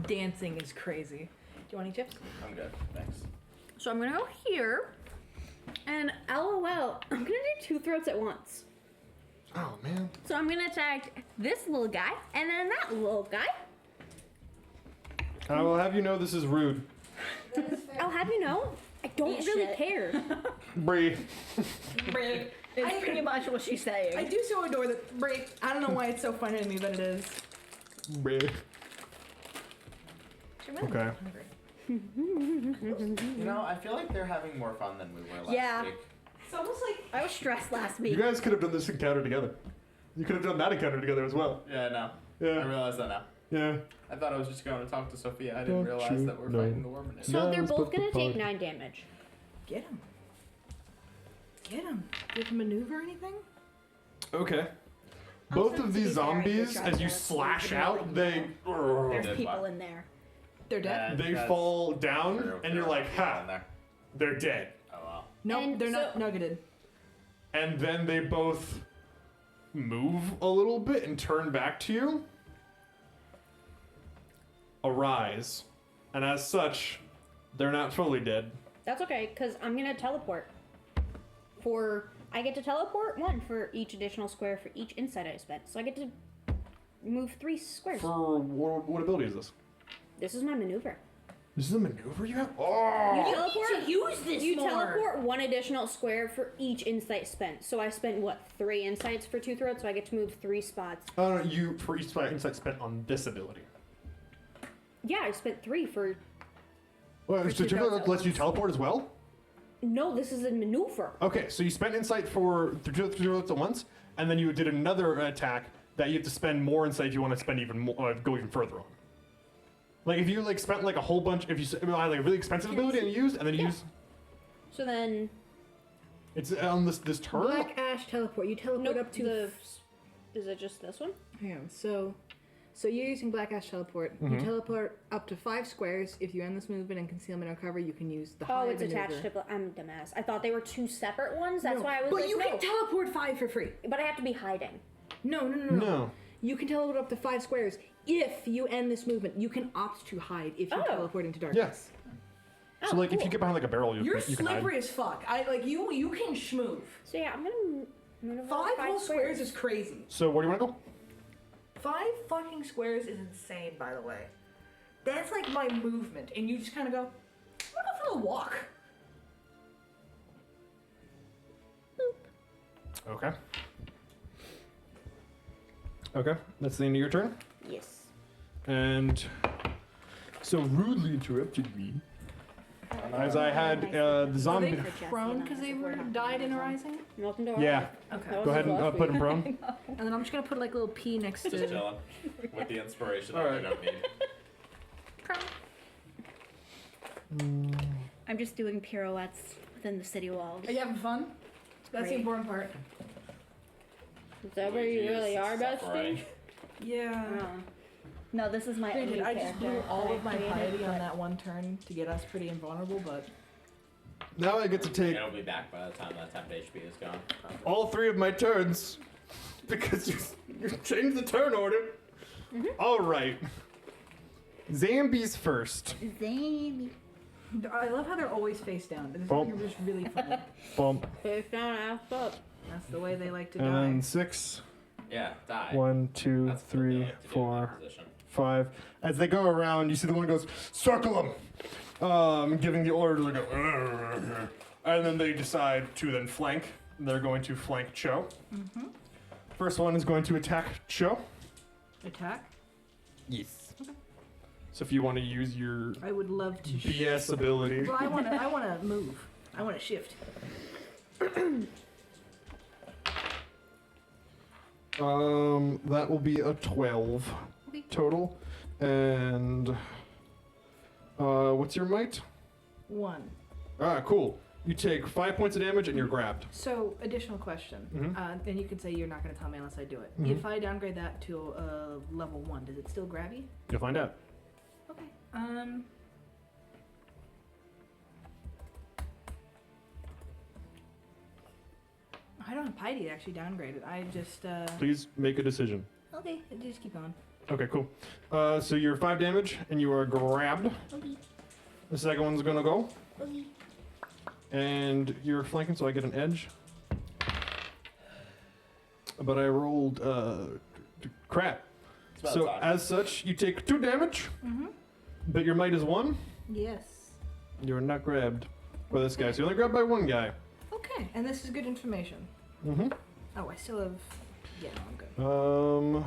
Dancing is crazy. Do you want any chips? I'm good, thanks. So I'm gonna go here, and LOL, I'm gonna do 2 throats at once. Oh, man. So I'm gonna attack this little guy, and then that little guy. I will have you know this is rude. I'll have you know, I don't Eat really shit. care. Bree. It's pretty much what she's saying. I do so adore that break. I don't know why it's so funny to me, but it is. Bree. Okay. You know, I feel like they're having more fun than we were last Yeah. week. It's almost like I was stressed last You week. guys could have done this encounter together. You could have done that encounter together as well. Yeah, I know. I Yeah. realize that now. Yeah. I thought I was just going to talk to Sophia. I didn't Don't realize you that we're know. fighting the Worminator. So No, they're it's both about the gonna take party. 9 damage. get him. Get him. Do you have to maneuver anything? Okay. Also, Both of to these be fair, I did zombies, try as you to slash leave out, they There's did people what? in there. They're dead. they That's fall down, true. and you're like, In ha, there. they're dead. Oh wow. No, And they're so- not nuggeted. And then they both move a little bit and turn back to you. Arise. And as such, they're not fully dead. That's okay, because I'm gonna teleport. I get to teleport 1 for each additional square for each insight I spent. So I get to move 3 squares. For what ability is this? This is my maneuver. This is a maneuver you have? Oh! You teleport. need to use this You more. teleport 1 additional square for each insight spent. So I spent what 3 insights for 2 throats, so I get to move 3 spots. Oh, no, you for each insight spent on this ability. Yeah, I spent 3 for. Well, For so two throats at lets you once. teleport as well? No, this is a maneuver. Okay, so you spent insight for 3 throats at once, and then you did another attack that you have to spend more insight if you want to spend even more, go even further on. Like if you like spent like a whole bunch, if you had like a really expensive ability and you used, and then you use, So then. it's on this turn. Black Ash teleport. You teleport Nope, up to the. Is it just this one? Hang on. So you're using Black Ash teleport. You teleport up to 5 squares. If you end this movement and concealment or cover, you can use the Oh, hide it's attached maneuver. to. I'm a dumbass. I thought they were 2 separate ones. That's No, why I was but like, you no. can teleport 5 for free. But I have to be hiding. No. No. You can teleport up to 5 squares. If you end this movement, you can opt to hide if you Oh. teleport into darkness. So like if you get behind like a barrel, you You're can hide. slippery as fuck. You can schmoove. So yeah, I'm gonna. 5 whole squares is crazy. So where do you want to go? 5 fucking squares is insane, by the way. That's like my movement, and you just kind of go, I'm gonna go for a walk. Okay. Okay, that's the end of your turn. Yes. and so rudely interrupted me as I had the zombie. Prone because they were died in a rising? Welcome to our Yeah, life. Okay. That go was ahead and last put him week. prone. And then I'm just gonna put like a little P next Just to chilling with the inspiration that Alright. we don't need. prone. I'm just doing pirouettes within the city walls. Are you having fun? That's the Great. important part. Is that where you Luigi really is are, suffering. bestie? Yeah. No, this is my Granted, elite I just blew character all that of my I created, piety on but- that one turn to get us pretty invulnerable, but Now I get to take It'll be back by the time that temp HP is gone. all 3 of my turns because you changed the turn order. All right, Zambies first. Zambi. I love how they're always face down. This Oh. is just really funny. Bump, Face down, ass up. That's the way they like to and die. then 6. Yeah, die. 1, 2, That's what they 3, like to do in that 4, position. 5. As they go around, you see the one goes, circle them, giving the order to go, "Arr." And then they decide to then flank. They're going to flank Cho. First one is going to attack Cho. Attack? Yes. So if you want to use your I would love to BS ability, Well, I wanna move. I wanna shift. that will be a 12 Okay. total. And what's your might? 1. Ah, cool. You take 5 points of damage and you're grabbed. So, additional question. Mhm. And you can say you're not going to tell me unless I do it. Mhm. If I downgrade that to level 1, does it still grab you? You'll find out. Okay. I don't have piety to actually downgrade it. I just, Please make a decision. okay, just keep going. Okay, cool. So you're 5 damage and you are grabbed. Okay. The second one's gonna go. Okay. And you're flanking, so I get an edge. But I rolled crap. It's about So time. as such, you take 2 damage, but your might is 1. Yes. You're not grabbed by this guy. So you're only grabbed by 1 guy. Okay, and this is good information. Mm-hmm. Oh, I still have. Yeah, no, I'm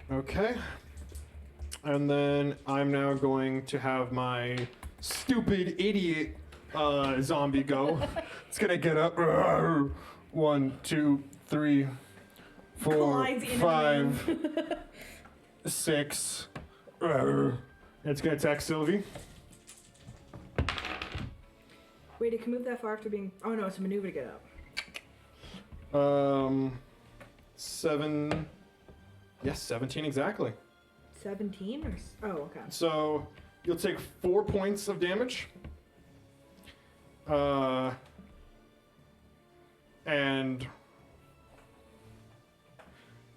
good. Okay. And then I'm now going to have my stupid idiot zombie go. It's gonna get up. 1, 2, 3, 4, Collides into 5, 6. It's gonna attack Sylvie. Wait, it can move that far after being. Oh no, it's a maneuver to get up. 7. Yes, 17 exactly. 17 or. Oh, okay. So you'll take 4 points of damage. And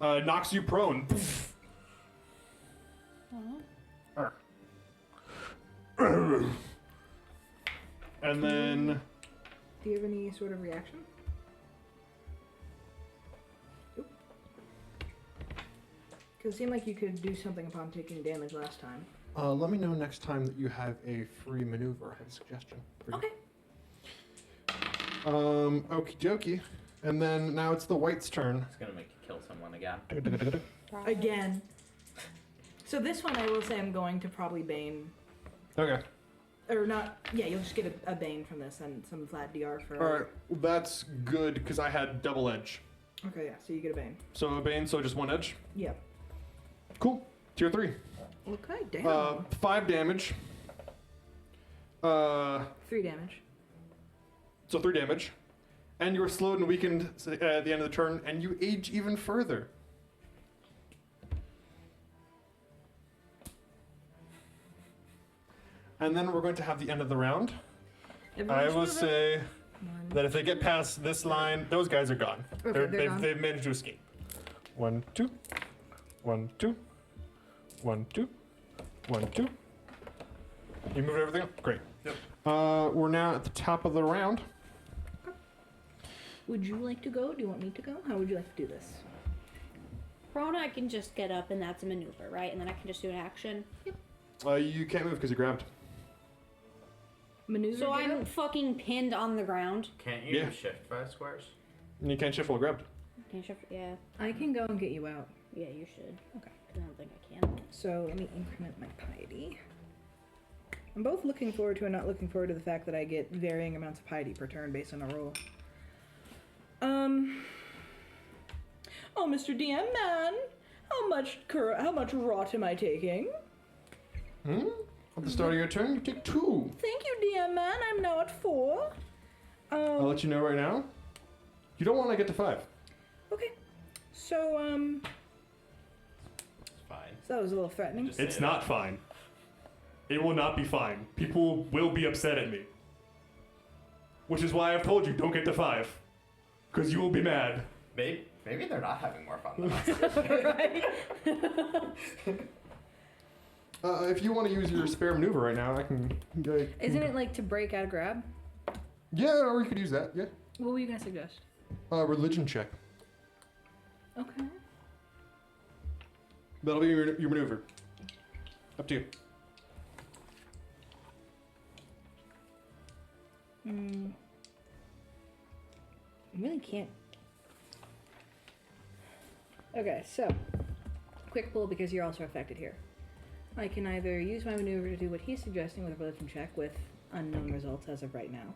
knocks you prone. And then Do you have any sort of reaction? Because it seemed like you could do something upon taking damage last time. let me know next time that you have a free maneuver. I have a suggestion for you. Okay. Okie dokie. And then now it's the white's turn. It's gonna make you kill someone again. Again. So this one, I will say, I'm going to probably Bane. Okay. Or not. Yeah, you'll just get a Bane from this and some flat DR for. Alright, well, that's good because I had double edge. Okay, yeah, so you get a Bane. So a bane, so just 1 edge. Yep. Cool. Tier 3. Okay, damn. 5 damage. 3 damage. So 3 damage. And you are slowed and weakened at the end of the turn, and you age even further. And then we're going to have the end of the round. Everyone I just will move it. say One. that if they get past this line, those guys are gone. Okay, they're gone. They've managed to escape. 1, 2. 1, 2. 1, 2. 1, 2. You moved everything up? Great. Yep. We're now at the top of the round. Would you like to go? Do you want me to go? How would you like to do this? Prone, I can just get up and that's a maneuver, right? And then I can just do an action. You can't move because you're grabbed. Maneuver. So get I'm up? fucking pinned on the ground. Can't you Yeah. shift 5 squares? And you can't shift while grabbed. Can you shift? Yeah. I can go and get you out. Yeah, you should. Okay. I don't think I can. So let me increment my piety. I'm both looking forward to and not looking forward to the fact that I get varying amounts of piety per turn based on a roll. Oh, Mr. DM man, how much rot am I taking? At the start of your turn, you take 2. Thank you, DM man. I'm now at 4. I'll let you know right now. You don't want to get to 5. Okay. So It's fine. so that was a little threatening. Just It's say not fine. It will not be fine. People will be upset at me. Which is why I've told you don't get to 5. Because you will be mad. Maybe they're not having more fun than us. If you want to use your spare maneuver right now, I can. Isn't it like to break out a grab? Yeah, or you could use that. Yeah. What were you gonna suggest? Religion check. Okay. That'll be your maneuver. Up to you. I really can't. Okay, so quick pull because you're also affected here. I can either use my maneuver to do what he's suggesting with a religion check with unknown results as of right now,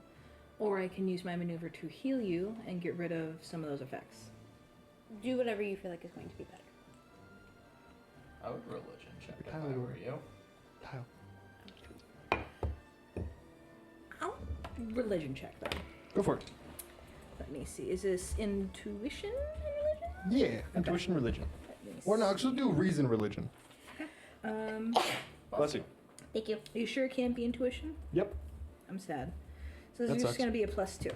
or I can use my maneuver to heal you and get rid of some of those effects. Do whatever you feel like is going to be better. I would religion check if I Tyler. were you. Kyle. I'll religion check then. Go for it. Let me see. Is this intuition and religion? Yeah. Intuition, religion. Let me Or no, see. actually do reason, religion. Bless you. Thank you. Are you sure it can't be intuition? Yep. I'm sad. So this That is just sucks. going to be a +2.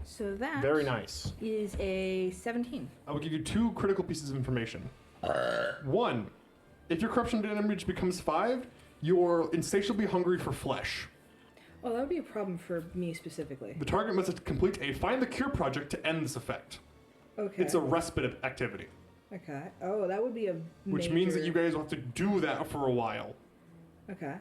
So that Very nice. is a 17. I will give you 2 critical pieces of information. 1, if your corruption damage becomes 5, you're insatiably hungry for flesh. Oh, that would be a problem for me specifically. The target must complete a Find the Cure project to end this effect. Okay. It's a respite activity, Okay. Oh, that would be a which means that you guys will have to do that for a while. Okay.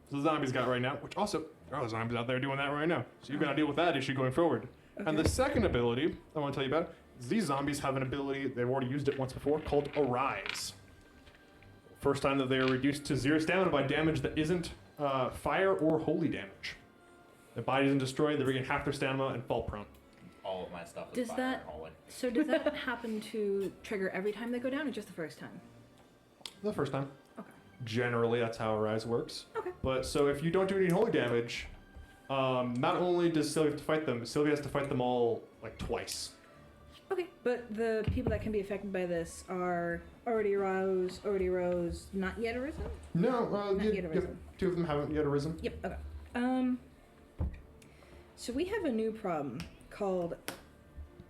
So the zombies got right now, which also, there are zombies out there doing that right now. So you've got to deal with that issue going forward. And the second ability I want to tell you about is these zombies have an ability, they've already used it once before, called Arise. First time that they are reduced to 0 stamina by damage that isn't fire or holy damage. Their body isn't destroyed, they regain half their stamina and fall prone. All of my stuff is Does fire that- and holy. So does that happen to trigger every time they go down or just the first time? The first time. Okay. Generally, that's how Arise works. Okay. But so if you don't do any holy damage, not only does Sylvie have to fight them, Sylvie has to fight them all like twice. Okay. But the people that can be affected by this are already rose, not yet arisen? No, Not yet arisen. 2 of them haven't yet arisen. Yep. Okay. So we have a new problem called.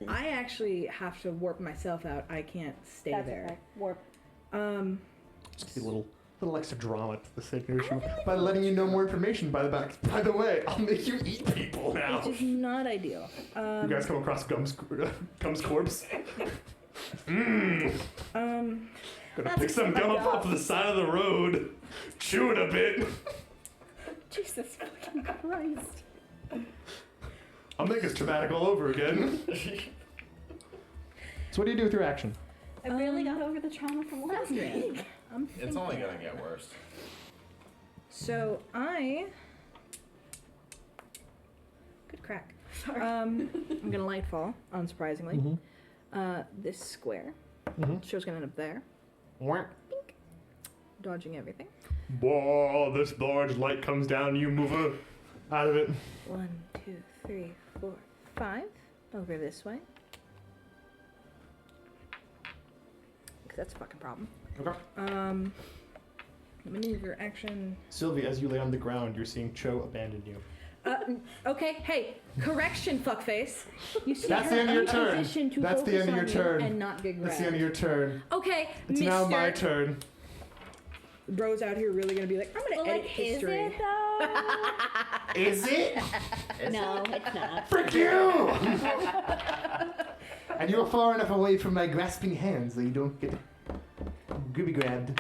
I actually have to warp myself out. I can't stay That's there. okay. Warp. Just a little extra drama to the situation by letting you know more information. By the way, I'll make you eat people now. Which is not ideal. You guys come across Gum's corpse. Gonna pick some gum up off the side of the road, chew it a bit. Jesus fucking Christ. I'll make this traumatic all over again. So what do you do with your action? I barely got over the trauma from last week. I'm It's only gonna get worse. So good crack. Sorry. I'm gonna lightfall, unsurprisingly. This square. Show's gonna end up there. Dodging everything. Whoa, this large light comes down, you move out of it. 1, 2, 3, 4, 5. Over this way. Cause that's a fucking problem. Okay. Maneuver action. Sylvie, as you lay on the ground, you're seeing Cho abandon you. Okay, hey, correction, fuckface. You see That's her the end of your in turn. position to That's the focus end of your on you turn. and not get grabbed. That's the end of your turn. Okay, It's mister. now my turn. Bro's out here really gonna be like, I'm gonna But edit like, history. is it though? Is it? No, it's not. Frick you! And you're far enough away from my grasping hands that you don't get gooby grabbed.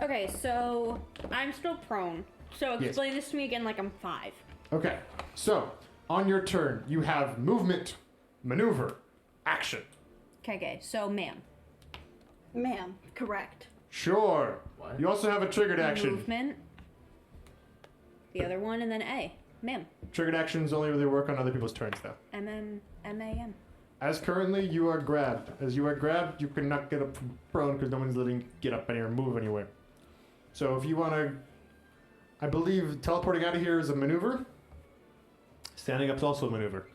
Okay, so I'm still prone. So explain this to me again like I'm 5. Okay, so on your turn, you have movement Maneuver. Action. Okay, so ma'am. Ma'am, correct. Sure. What? You also have a triggered action. Movement. The other one, and then A. Ma'am. Triggered actions only really work on other people's turns, though. M-M-M-A-M. As currently, you are grabbed. As you are grabbed, you cannot get up from prone because no one's letting you get up anywhere, move anywhere. So if you want to, I believe teleporting out of here is a maneuver. Standing up is also a maneuver.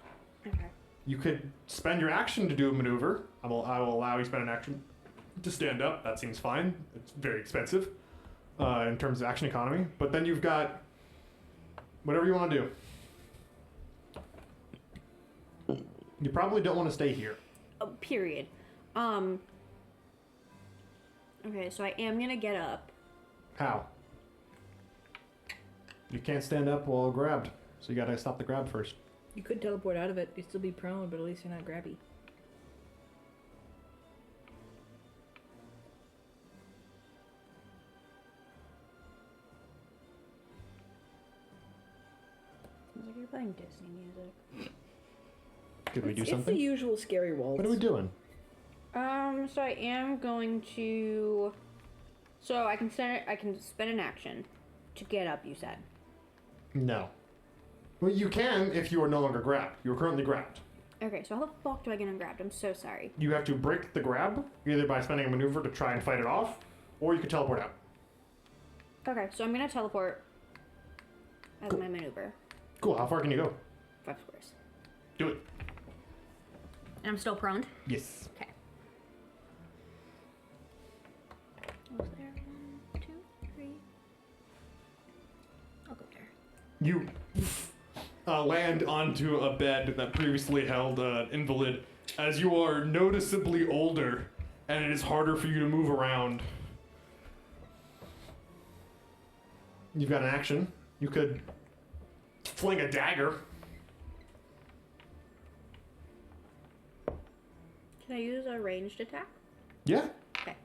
Okay. You could spend your action to do a maneuver. I will allow you to spend an action to stand up. That seems fine. It's very expensive in terms of action economy. But then you've got whatever you want to do. You probably don't want to stay here. Oh, period. Okay, so I am gonna get up. How? You can't stand up while grabbed, so you gotta stop the grab first. You could teleport out of it. You'd still be prone, but at least you're not grabby. Seems like you're playing Disney music. Did we do It's something? the usual scary waltz. What are we doing? So I am going to. So I can spend an action to get up. You said. No. Well, you can if you are no longer grabbed. You are currently grabbed. Okay, so how the fuck do I get ungrabbed? I'm so sorry. You have to break the grab, either by spending a maneuver to try and fight it off, or you can teleport out. Okay, so I'm gonna teleport as Cool. my maneuver. Cool. How far can you go? 5 squares. Do it. And I'm still prone. Yes. Okay. Was there 1, 2, 3? I'll go there. You land onto a bed that previously held an invalid as you are noticeably older and it is harder for you to move around. You've got an action. You could fling a dagger. Can I use a ranged attack? Yeah. Okay.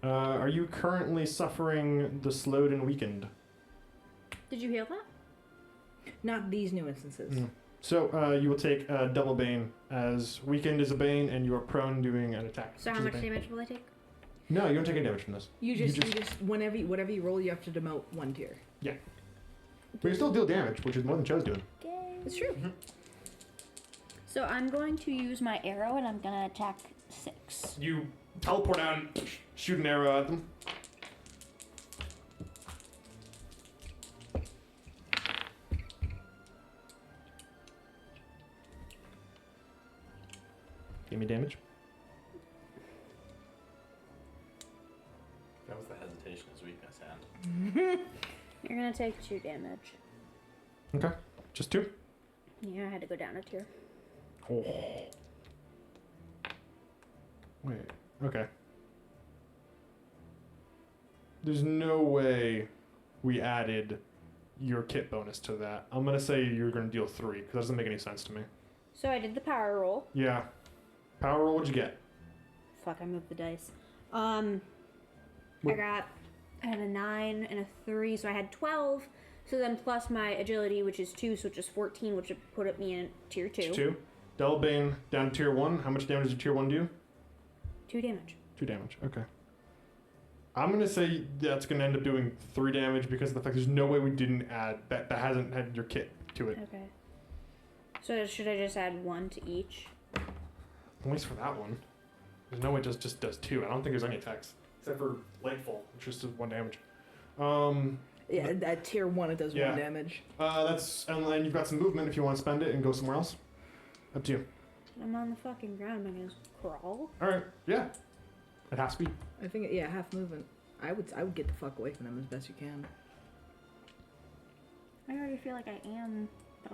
Are you currently suffering the slowed and weakened? Did you heal that? Not these new instances. Mm. So you will take a double bane as weakened is a bane and you are prone doing an attack. So which how is a much bane. damage will I take? No, you don't take any damage from this. You just whatever you roll, you have to demote 1 tier. But you still deal damage, which is more than Cho's doing. Okay. It's true. So I'm going to use my arrow and I'm gonna attack 6. You teleport out and shoot an arrow at them. Give me damage. That was the hesitation as weakness hand. You're gonna take 2 damage. Okay. Just 2? Yeah, I had to go down a tier. Oh. Wait. Okay. There's no way we added your kit bonus to that. I'm gonna say you're gonna deal 3 because that doesn't make any sense to me. So I did the power roll. Yeah. Power roll. What'd you get? Fuck, I moved the dice. I had a 9 and a 3, so I had 12. So then plus my agility, which is 2, so it's just 14, which would put me in tier 2. 2. Double Bane down to tier 1. How much damage does tier 1 do? 2 damage. 2 damage. Okay. I'm gonna say that's gonna end up doing 3 damage because of the fact there's no way we didn't add that. That hasn't had your kit to it. Okay. So should I just add 1 to each? At least for that one. There's no way it just does 2. I don't think there's any attacks except for Lightfall, which just does 1 damage. Yeah, at tier 1 it does Yeah. 1 damage. That's and then you've got some movement if you want to spend it and go somewhere else. Up to you. I'm on the fucking ground. Am I gonna crawl? All right. Yeah. At half speed. I think half movement. I would get the fuck away from them as best you can. I already feel like I am, but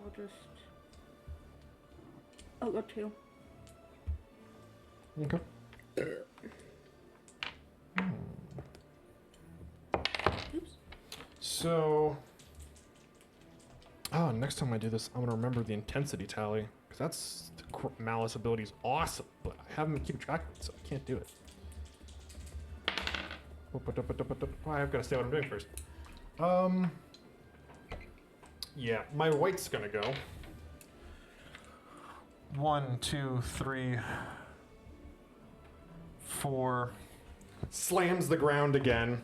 I'll go 2. Okay. Oops. So, next time I do this, I'm gonna remember the intensity tally because that's the Malice ability is awesome, but I haven't been keeping track of it, so I can't do it. I've got to say what I'm doing first. Yeah, my white's gonna go. 1, 2, 3, 4. Slams the ground again.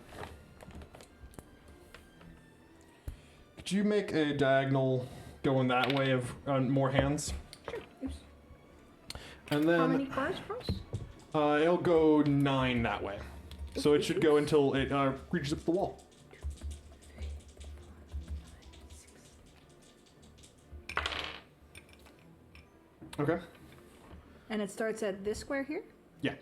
Could you make a diagonal going that way of more hands? Sure. Oops. And then How many bars across? it'll go 9 that way. So it should go until it reaches up the wall. Okay. And it starts at this square here? Yeah.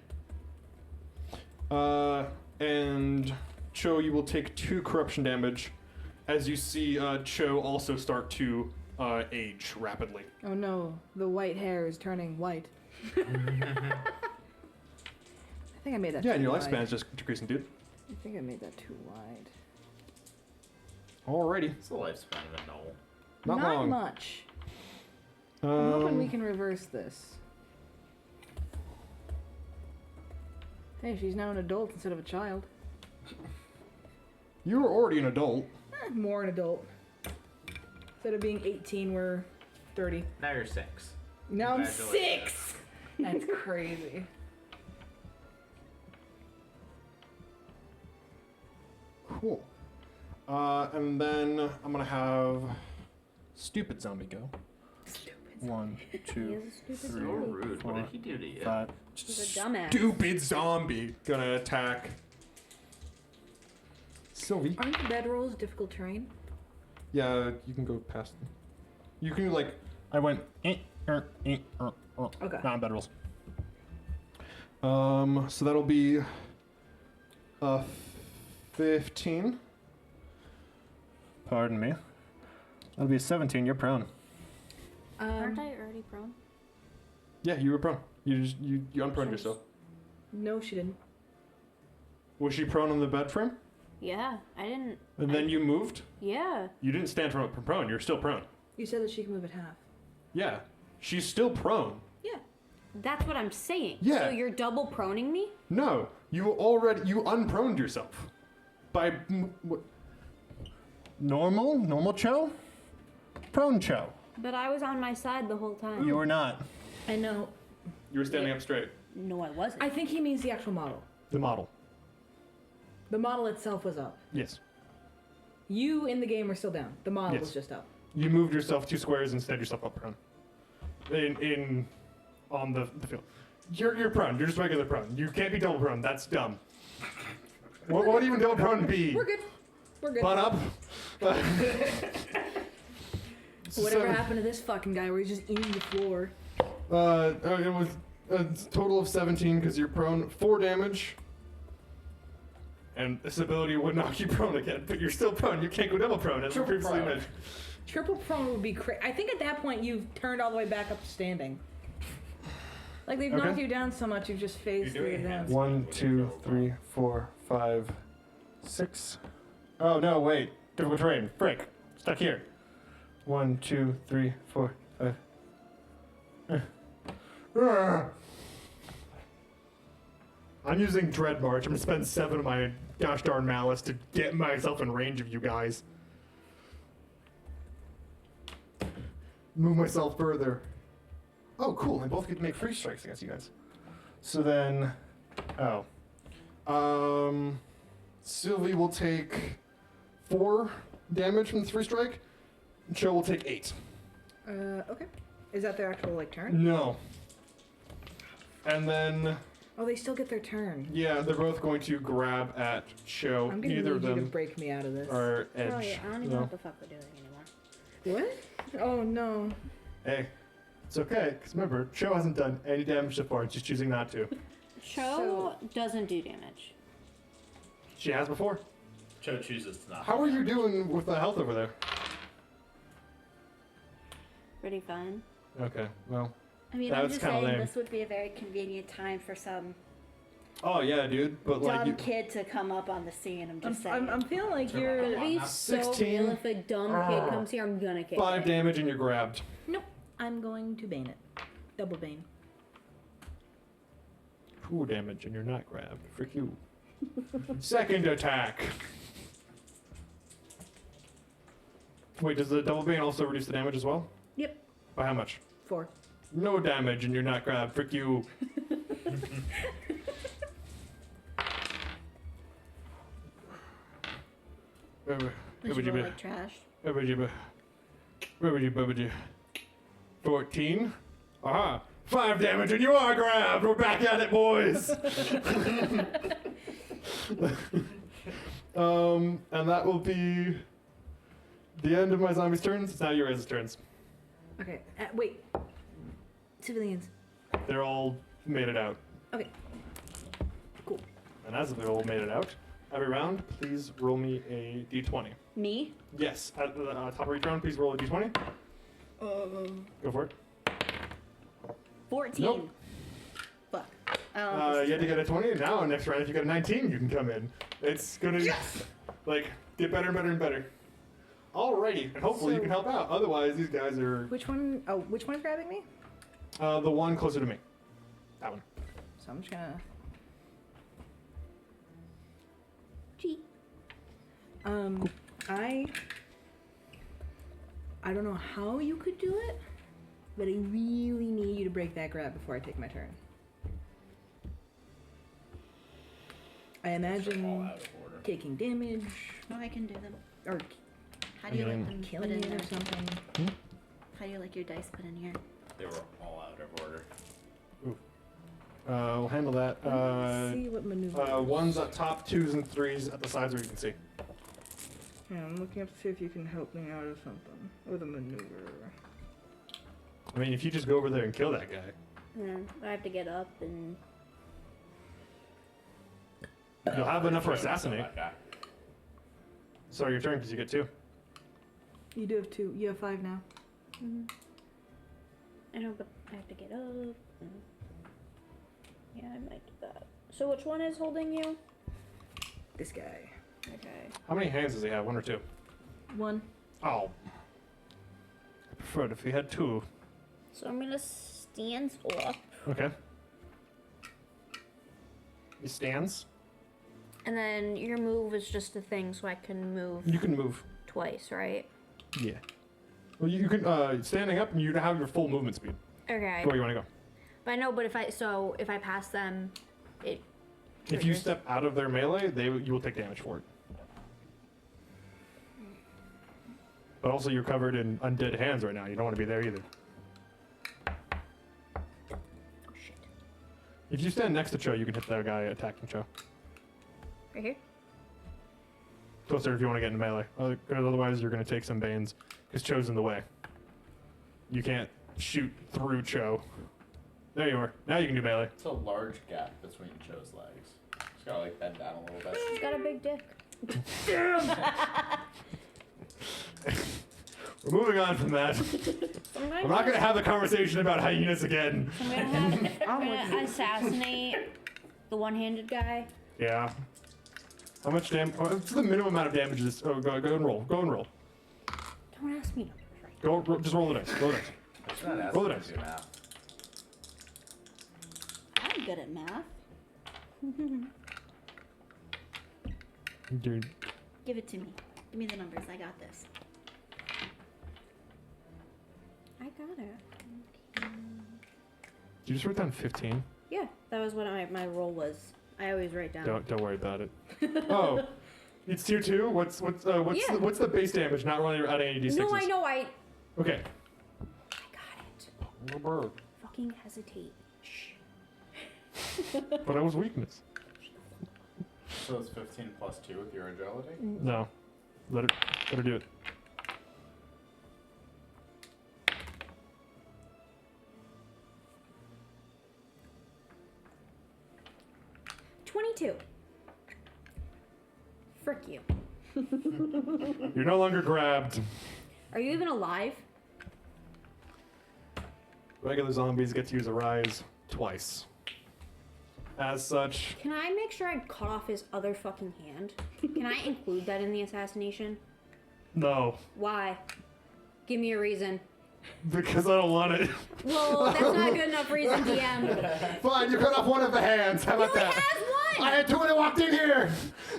And Cho, you will take 2 corruption damage as you see Cho also start to age rapidly. Oh no, the white hair is turning white. I think I made that Yeah, too and your wide. lifespan is just decreasing, dude. I think I made that too wide. Alrighty. What's the lifespan of a gnoll? Not long. much. I'm hoping we Um, can reverse this. Hey, she's now an adult instead of a child. you were already an adult. More an adult. Instead of being 18, we're 30. Now you're 6. Now I'm Congratulations. 6! That's crazy. Cool. And then I'm gonna have stupid zombie go. Stupid. 1, He 2, is a stupid So zombie. rude. What did he do to you? 5. He's a dumbass. Stupid zombie gonna attack Sylvie. Aren't the bedrolls difficult terrain? Yeah, you can go past them. You can like. I went. Okay. Not on bed rolls. So that'll be 15. Pardon me. That'll be 17. You're prone. Aren't I already prone? Yeah, you were prone. You unproned Nice. yourself. No, she didn't. Was she prone on the bed frame? Yeah, I didn't. And then you moved? Yeah. You didn't stand from prone. You're still prone. You said that she can move at half. Yeah. She's still prone. Yeah. That's what I'm saying. Yeah. So you're double proning me? No. You unproned yourself. By. Normal Cho? Prone Cho. But I was on my side the whole time. You were not. I know. You were standing up straight. No, I wasn't. I think he means the actual model. The model. The model itself was up. Yes. You in the game were still down. The model Yes. was just up. You moved yourself 2 squares and set yourself up prone. On the field. You're prone. You're just regular prone. You can't be double prone. That's dumb. What would even double prone be? We're good. We're good. Butt up. Whatever happened to this fucking guy where he's just eating the floor? It was a total of 17 because you're prone. 4 damage. And this ability would knock you prone again, but you're still prone. You can't go double prone as we Triple previously prone. mentioned. Triple prone would be crazy. I think at that point you've turned all the way back up to standing. Like they've Okay. knocked you down so much, you've just phased You're through doing it down. hands. 1, 2, 3, 4, 5, 6. Oh no, wait. Difficult terrain. Frick. Stuck here. 1, 2, 3, 4, 5. I'm using Dread March. I'm gonna spend 7 of my gosh darn malice to get myself in range of you guys. Move myself further. Oh, cool. They both get to make free strikes against you guys. So then, Sylvie will take 4 damage from the 3 strike. And Cho will take 8. Okay. Is that their actual like turn? No. And then, Oh, they still get their turn. yeah, they're both going to grab at Cho. I'm gonna Neither need of you to them break me out of this. are edge. Oh, yeah, I don't even know No. what the fuck we're doing anymore. What? Oh no. Hey, it's okay, because remember, Cho hasn't done any damage so far. She's choosing not to. Cho doesn't do damage. She has before. Cho chooses to not. How are you doing with the health over there? Pretty fine. Okay, well. I mean, That's I'm just kinda saying lame. this would be a very convenient time for some Oh yeah, dude. But like, dumb you, kid to come up on the scene. I'm just saying. I'm feeling like Turn you're. around. It'd be so 16. real if a dumb kid comes here, I'm gonna kick 5 it. damage and you're grabbed. Nope. I'm going to bane it. Double bane. 2 damage and you're not grabbed. Frick you. Second attack. Wait, does the double bane also reduce the damage as well? Yep. By how much? 4. No damage and you're not grabbed. Frick you. Did you roll like trash? 14. Aha! 5 damage and you are grabbed! We're back at it, boys! And that will be the end of my zombies' turns. It's now your guys' turns. Okay. Wait. Civilians. They're all made it out. Okay. Cool. And as they've all made it out, every round, please roll me a d20. Me? Yes, at the top of each round, please roll a d20. Go for it. 14. Nope. Fuck. You had to get a 20. Now, next round, if you get a 19, you can come in. It's gonna get better and better and better. Alrighty, and hopefully you can help out. Otherwise, these guys are Which one? Oh, which one's grabbing me? the one closer to me. That one. So I'm just gonna. Gee. I don't know how you could do it, but I really need you to break that grab before I take my turn. I All imagine out of order. taking damage No, I can do them. or How do you like them put killing in it there? or something. How do you like your dice put in here? They were all out of order. We'll handle that. Let's see what maneuver. Ones up top, 2s and 3s at the sides where you can see. Yeah, I'm looking up to see if you can help me out or something with a maneuver. I mean, if you just go over there and kill that guy. Yeah, I have to get up and. You'll have enough for Kill assassinate. that guy. Sorry, your turn, because you get 2. You do have 2. You have 5 now. I know, but I have to get up. Yeah, I might do that. So which one is holding you? This guy. Okay. How many hands does he have? 1 or 2? 1. Oh. I prefer it if he had 2. So I'm gonna stand up, Okay. He stands. and then your move is just a thing, so I can move You can move. twice, right? Yeah. Well, you can, standing up, and you have your full movement speed. Okay. Go where you want to go. But I know, but if I pass them, it. If you triggers. step out of their melee, you will take damage for it. But also, you're covered in undead hands right now. You don't want to be there either. Oh shit. If you stand next to Cho, you can hit that guy attacking Cho. Right here. Closer if you want to get in melee. Otherwise, you're going to take some banes, because Cho's in the way. You can't shoot through Cho. There you are. Now you can do melee. It's a large gap between Cho's legs. Just gotta like bend down a little bit. She's got a big dick. We're moving on from that. I'm not going to have the conversation about hyenas again. I'm gonna assassinate the one-handed guy. Yeah. How much damage? What's the minimum amount of damage? Go and roll. Go and roll. Don't ask me numbers right. Just roll the dice. Roll the dice. It's not asking Roll the you dice. to do math. I'm good at math. Dude. Give it to me. Give me the numbers. I got this. I got it. Did you just write down 15? Yeah, that was what my roll was. I always write down. Don't worry about it. Oh, it's tier 2. What's Yeah. what's the base damage? Not running adding any d6s. No, I know. I Okay. got it. Fucking hesitate. Shh. But it was weakness. So it's 15 plus 2 with your agility? No. Let her do it. $22. Frick you. You're no longer grabbed. Are you even alive? Regular zombies get to use a rise twice. As such, Can I make sure I cut off his other fucking hand? Can I include that in the assassination? no. Why? Give me a reason. Because I don't want it. Well, that's not a good enough reason, DM. Fine, you cut off one of the hands. How He about only that? has I had two when I walked in here.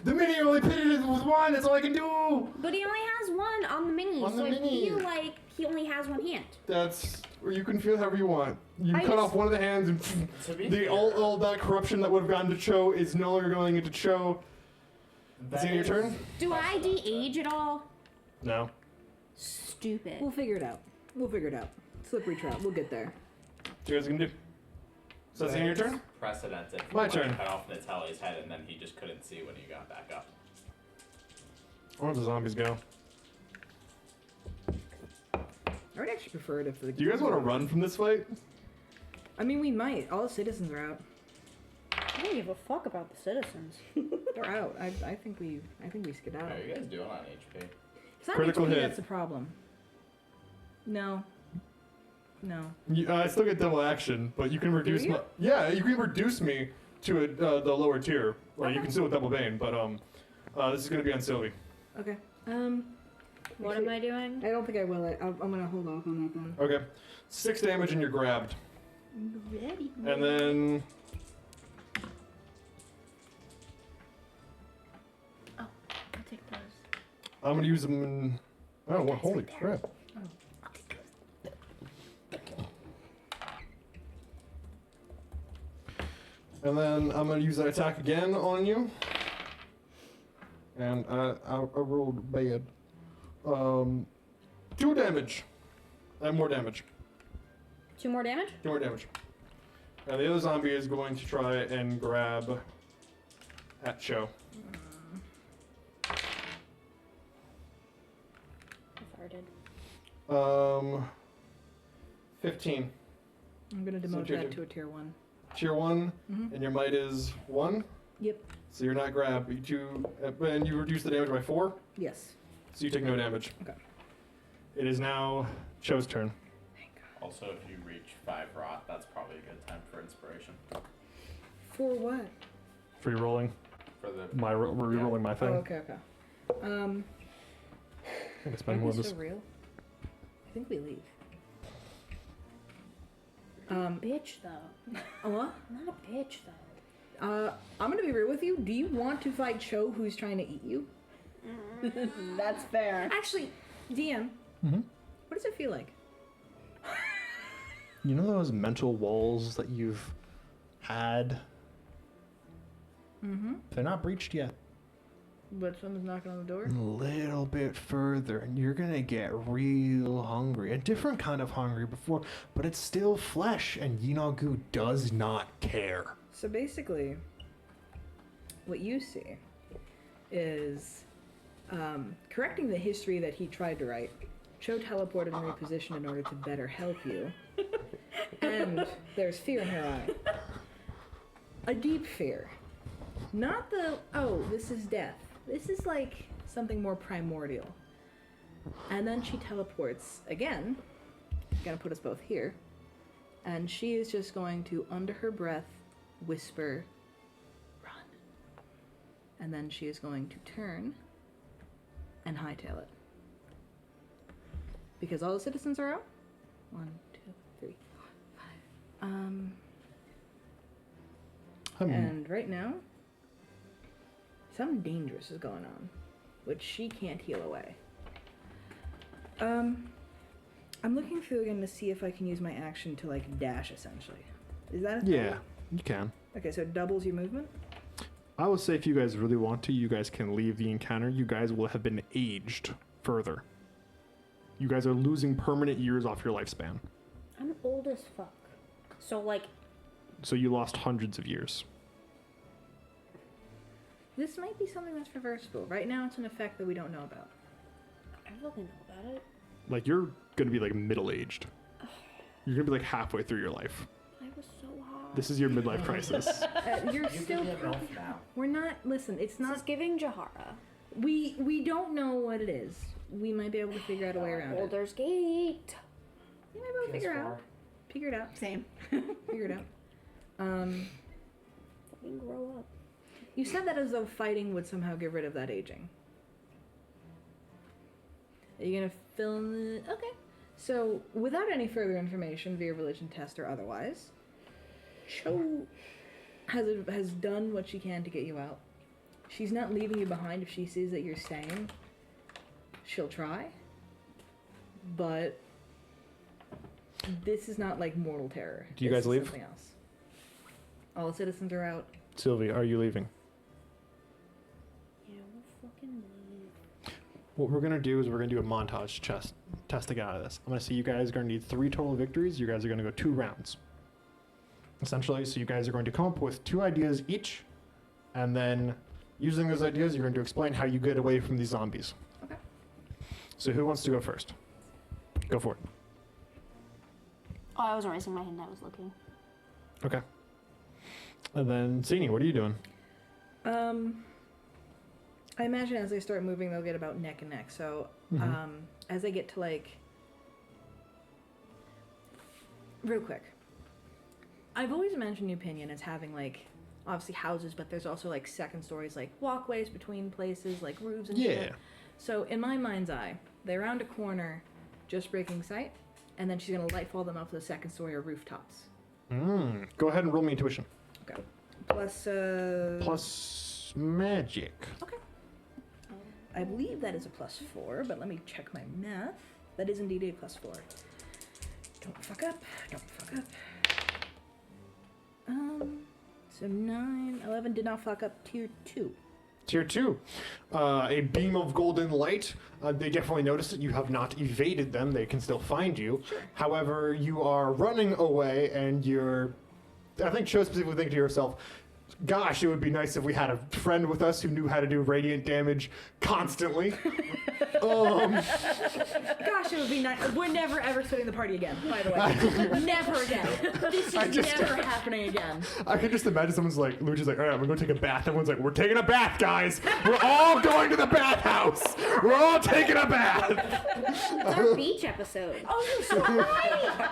The mini only pitted it with one. That's all I can do. But he only has one on the mini, On the so mini. I feel like he only has one hand. That's, or you can feel however you want. You I cut just- off one of the hands and To be the fair, all that corruption that would have gone to Cho is no longer going into Cho. Is it your turn? Do I de-age at all? No. Stupid. We'll figure it out. We'll figure it out. Slippery trout. We'll get there. What you guys gonna do? So that's the end of your turn? Precedented. My turn. Cut off Natali's head and then he just couldn't see when he got back up. Where do the zombies go? I would actually prefer it if the. Do you guys want to run from this fight? I mean, we might. All the citizens are out. I don't give a fuck about the citizens. They're out. I think we skedaddle. How are you guys doing on HP? It's not Critical HP hit. that's the problem. No. No. I still get double action, but you can reduce you? my. Yeah, you can reduce me to the lower tier, or you Okay. can still with double bane. But this is gonna be on Sylvie. Okay. What am I doing? I don't think I will. I'm gonna hold off on that then. Okay, 6 damage and you're grabbed, Ready. and then I'll take those. I'm gonna use them. In, oh, well, holy crap! And then I'm gonna use that attack again on you. And I rolled bad. 2 damage. And more damage. 2 more damage? 2 more damage. And the other zombie is going to try and grab at Cho. I farted. 15. I'm gonna So demote tier that two. to a tier 1. Tier 1, Mhm. and your might is 1. Yep. So you're not grabbed. And you reduce the damage by 4, Yes. so you take no damage. Okay. It is now Cho's turn. Also, if you reach 5 rot, that's probably a good time for inspiration. For what? Free rolling. For the Re-rolling my Oh, thing. okay. I can Are spend more we of this. so real? I think we leave. Bitch, though. What? I'm not a bitch, though. I'm gonna be real with you. Do you want to fight Cho, who's trying to eat you? That's fair. Actually, DM. Mhm. What does it feel like? You know those mental walls that you've had? Mm-hmm. They're not breached yet. But someone's knocking on the door. A little bit further, and you're gonna get real hungry. A different kind of hungry before, but it's still flesh, and Yinagu does not care. So basically, what you see is correcting the history that he tried to write. Cho teleported and repositioned in order to better help you. And there's fear in her eye. A deep fear. Not the, oh, this is death. This is like something more primordial. And then she teleports again. Gonna put us both here. And she is just going to, under her breath, whisper, run. And then she is going to turn and hightail it. Because all the citizens are out. 1, 2, 3, 4, 5. And right now, something dangerous is going on, which she can't heal away. I'm looking through again to see if I can use my action to like dash, essentially. Is that a thing? Yeah, you can. Okay, so it doubles your movement. I would say if you guys really want to, you guys can leave the encounter. You guys will have been aged further. You guys are losing permanent years off your lifespan. I'm old as fuck. So, like, So you lost hundreds of years. This might be something that's reversible. Right now, it's an effect that we don't know about. I fucking know about it. Like, you're gonna be like middle-aged. You're gonna be like halfway through your life. I was so hot. This is your midlife crisis. You're You still. can be an elf now. We're not. Listen, it's This not. is giving Jahara. We don't know what it is. We might be able to figure out a way around it. Boulder's Gate. You might be able to figure it out. Same. Figure it out. Fucking grow up. You said that as though fighting would somehow get rid of that aging. Are you gonna fill in the... Okay. So, without any further information via religion test or otherwise, Cho has done what she can to get you out. She's not leaving you behind if she sees that you're staying. She'll try. But this is not like mortal terror. Do you This guys is leave? Something else. All the citizens are out. Sylvie, are you leaving? Yeah, we'll fucking leave. What we're gonna do is we're gonna do a montage test to get out of this. I'm gonna say you guys are gonna need 3 total victories. You guys are gonna go 2 rounds. Essentially, so you guys are going to come up with 2 ideas each, and then using those ideas, you're going to explain how you get away from these zombies. Okay. So who wants to go first? Go for it. Oh, I wasn't raising my hand. I was looking. Okay. And then Sini, what are you doing? I imagine as they start moving, they'll get about neck and neck. So, as they get to like, real quick, I've always imagined New Pinion as having like, obviously houses, but there's also like second stories, like walkways between places, like roofs and shit. Yeah. So in my mind's eye, they round a corner, just breaking sight, and then she's gonna lightfall them up to the second story or rooftops. Go ahead and roll me intuition. Okay. Plus magic. Okay. I believe that is a +4, but let me check my math. That is indeed a +4. Don't fuck up. Don't fuck up. So 9, 11 did not fuck up tier 2. Tier 2. A beam of golden light. They definitely notice that you have not evaded them. They can still find you. Sure. However, you are running away and you're... I think Cho specifically think to yourself, gosh, it would be nice if we had a friend with us who knew how to do radiant damage constantly. Gosh, it would be nice. We're never ever splitting the party again, by the way. Never again. This is never happening again. I can just imagine someone's like, Luigi's like, all right, I'm gonna go take a bath. Everyone's like, we're taking a bath, guys. We're all going to the bathhouse. We're all taking a bath. It's our beach episode. Oh, you're so right.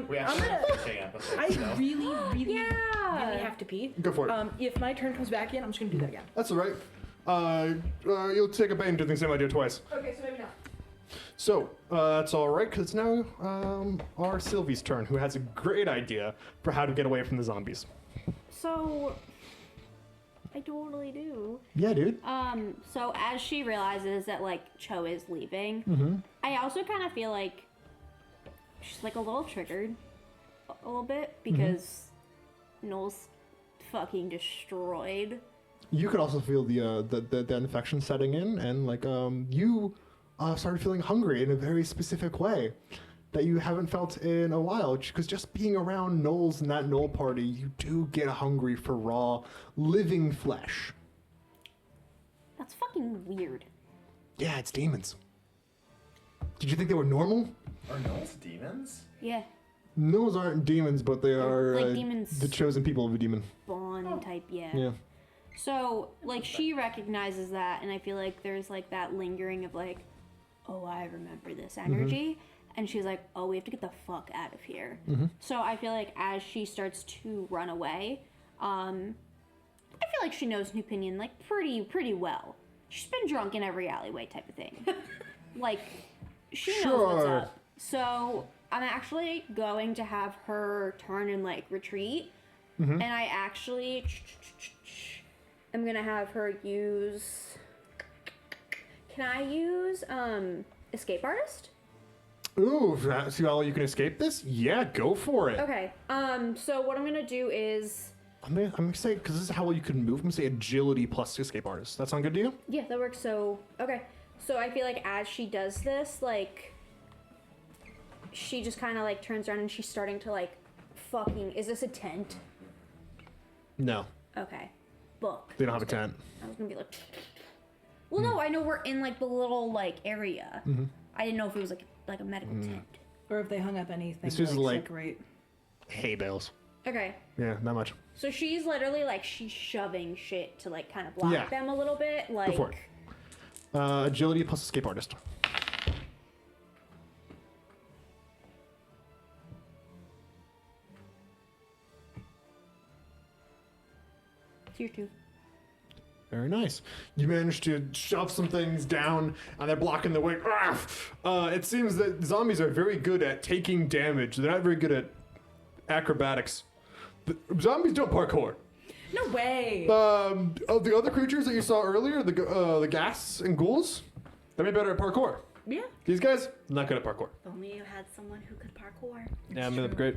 We I'm actually gonna. have to take episodes. I so. really Yeah. have to pee. Go for it. If my turn comes back in, I'm just gonna do that again. That's all right. You'll take a bath and do the same idea twice. Okay, so maybe not. So, that's all right, because it's now our Sylvie's turn, who has a great idea for how to get away from the zombies. So, I totally do. Yeah, dude. So as she realizes that, like, Cho is leaving, I also kind of feel like she's, like, a little triggered a little bit because Noel's fucking destroyed. You could also feel the infection setting in, and like you started feeling hungry in a very specific way that you haven't felt in a while. Because just being around gnolls and that gnoll party, you do get hungry for raw, living flesh. That's fucking weird. Yeah, it's demons. Did you think they were normal? Are gnolls demons? Yeah, Gnolls aren't demons, but they are like demons. the chosen people of a demon. Spawn type, yeah. Yeah. So, like, she recognizes that, and I feel like there's, like, that lingering of, like, oh, I remember this energy. And she's like, oh, we have to get the fuck out of here. So I feel like as she starts to run away, I feel like she knows New Pinion, like, pretty well. She's been drunk in every alleyway type of thing. Like, she knows what's Sure. up. So I'm actually going to have her turn and, like, retreat. And I actually... I'm gonna have her use... Can I use, Escape Artist? Ooh, see how you can escape this? Yeah, go for it. Okay, so what I'm gonna do is... I'm gonna say, because this is how well you can move, I'm gonna say agility plus escape artist. That sound good to you? Yeah, that works, so... Okay, so I feel like as she does this, like... She just kind of, like, turns around and she's starting to, like, fucking... Is this a tent? No, Okay. Book. they don't have a tent. I was gonna be like... Well, no, I know we're in, like, the little, like, area. I didn't know if it was, like a medical tent. Or if they hung up anything This to is like- separate. Hay bales. Okay. Yeah, not much. So she's literally, like, she's shoving shit to, like, kind of block Yeah. them a little bit. Like... for it. Agility plus escape artist. Tier 2. Very nice. You managed to shove some things down, and they're blocking the way. It seems that zombies are very good at taking damage. They're not very good at acrobatics. The zombies don't parkour. No way. Of the other creatures that you saw earlier, the gas and ghouls, they're better at parkour. Yeah. These guys, not good at parkour. If only you had someone who could parkour. Yeah, I mean, that'd be great.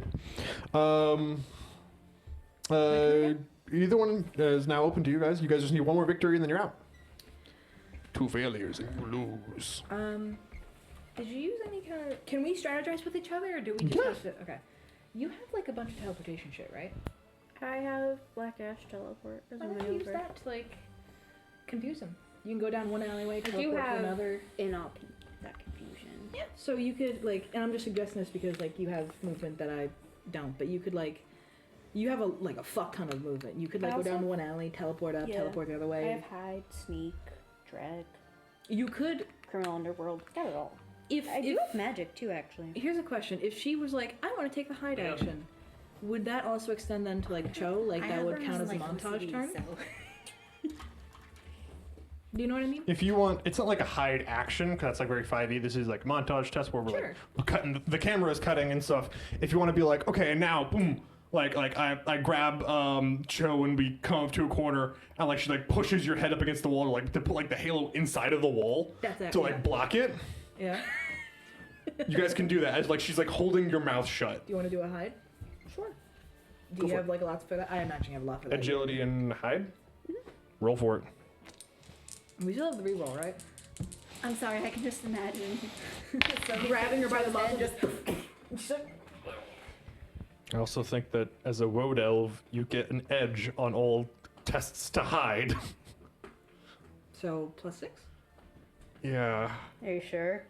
Either one is now open to you guys. You guys just need one more victory and then you're out. 2 failures and you lose. Did you use any kind of? Can we strategize with each other, or do we just have to? Okay. You have like a bunch of teleportation shit, right? I have Black Ash teleport as Why a don't you use maneuver. that to like confuse them? You can go down one alleyway, I do teleport to have another. that confusion. Yeah. So you could like, and I'm just suggesting this because like you have movement that I don't, but you could like, you have a fuck ton of movement. You could like I go down also- one alley, teleport up, Yeah. teleport the other I way. have hide, sneak, drag, You could criminal underworld. Got it all. if I do have magic too, actually. Here's a question: if she was like, I want to take the hide action, would that also extend then to like Cho? Like that would count as a montage turn? Do you know what I mean? If you want, it's not like a hide action, because that's like very 5e. This is like montage test where we're Sure. like, we're cutting, the camera is cutting and stuff. If you want to be like, okay, and now, boom, like I grab Cho and we come up to a corner and like she like pushes your head up against the wall to put like the halo inside of the wall That's it, to like yeah. block it. Yeah. You guys can do that. As like she's like holding your mouth shut. Do you want to do a hide? Sure. Do Go you for have it. like lots for that? I imagine you have a lot for that. Agility and hide. Roll for it. We still have the reroll, right? I'm sorry, I can just imagine. Grabbing her by the mouth and just. I also think that as a woad elf, you get an edge on all tests to hide. So +6. Yeah. Are you sure?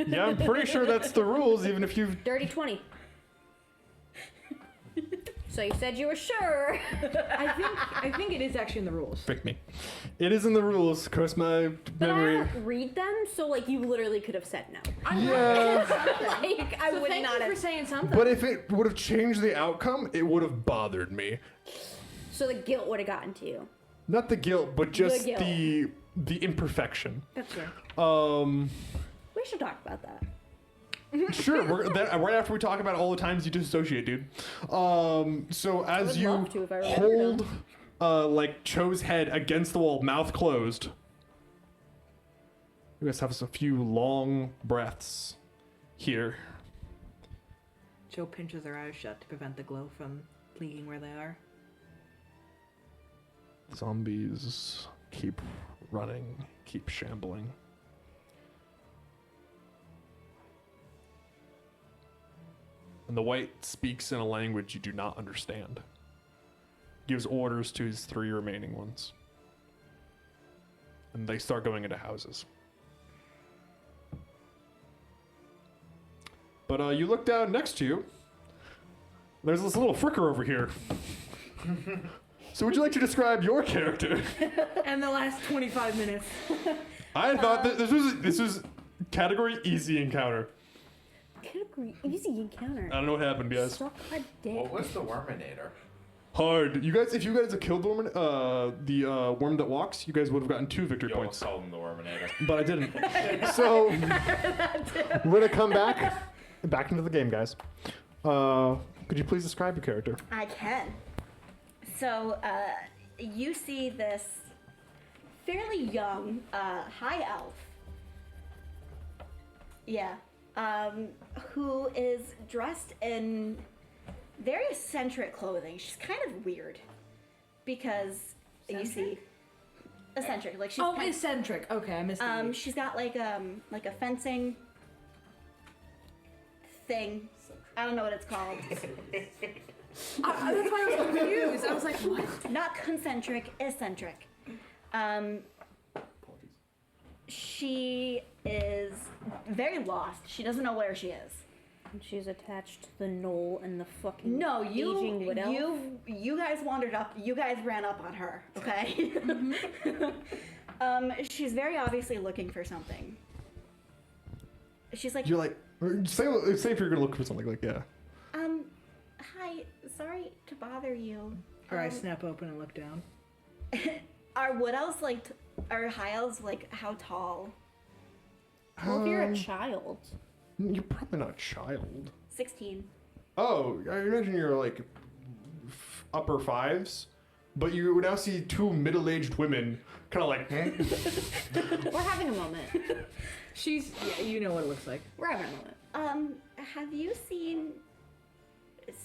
Yeah, I'm pretty sure that's the rules, even if you've... Dirty 20. So you said you were sure. I think it is actually in the rules. Pick me. It is in the rules, curse my But I memory. don't read them, so like you literally could have said no. Yeah. Like I So would thank not you have. for saying something. But if it would have changed the outcome, it would have bothered me. So the guilt would have gotten to you. Not the guilt, but just guilt. the imperfection. That's fair. We should talk about that. Sure, right after we talk about all the times you disassociate, dude. So as would you love to if I remembered hold like Cho's head against the wall, mouth closed, you guys have a few long breaths here. Cho pinches her eyes shut to prevent the glow from leaking where they are. Zombies keep running, keep shambling. And the white speaks in a language you do not understand. Gives orders to his 3 remaining ones. And they start going into houses. But you look down next to you. There's this little fricker over here. So would you like to describe your character? And the last 25 minutes. I thought that this was category easy encounter. Category easy encounter. I don't know what happened, guys. Suck a dick. What was the Worminator? Hard. You guys, if you guys had killed the worm, the worm that walks, you guys would have gotten 2 victory You points. almost called him the Worminator. But I didn't. So we're gonna come back into the game, guys. Could you please describe your character? I can. So, you see this fairly young, high elf. Yeah. Who is dressed in very eccentric clothing. She's kind of weird. Because, you see... Eccentric. Like she's Oh, kind eccentric. Okay, I missed it. she's got like a fencing thing. I don't know what it's called. That's why I was confused. I was like, what? Not concentric, eccentric. She is very lost. She doesn't know where she is. And she's attached to the knoll and the fucking No, aging wood elf. you guys wandered up. You guys ran up on her. Okay. She's very obviously looking for something. She's like, You're like, say if you're gonna look for something like, yeah. hi, sorry to bother you. Or I snap open and look down. Are wood elves like, are high elves like how tall? Well, if you're a child. You're probably not a child. 16. Oh, I imagine you're like upper 5s, but you now see two middle-aged women, kind of like. We're having a moment. Yeah, you know what it looks like. We're having a moment. Have you seen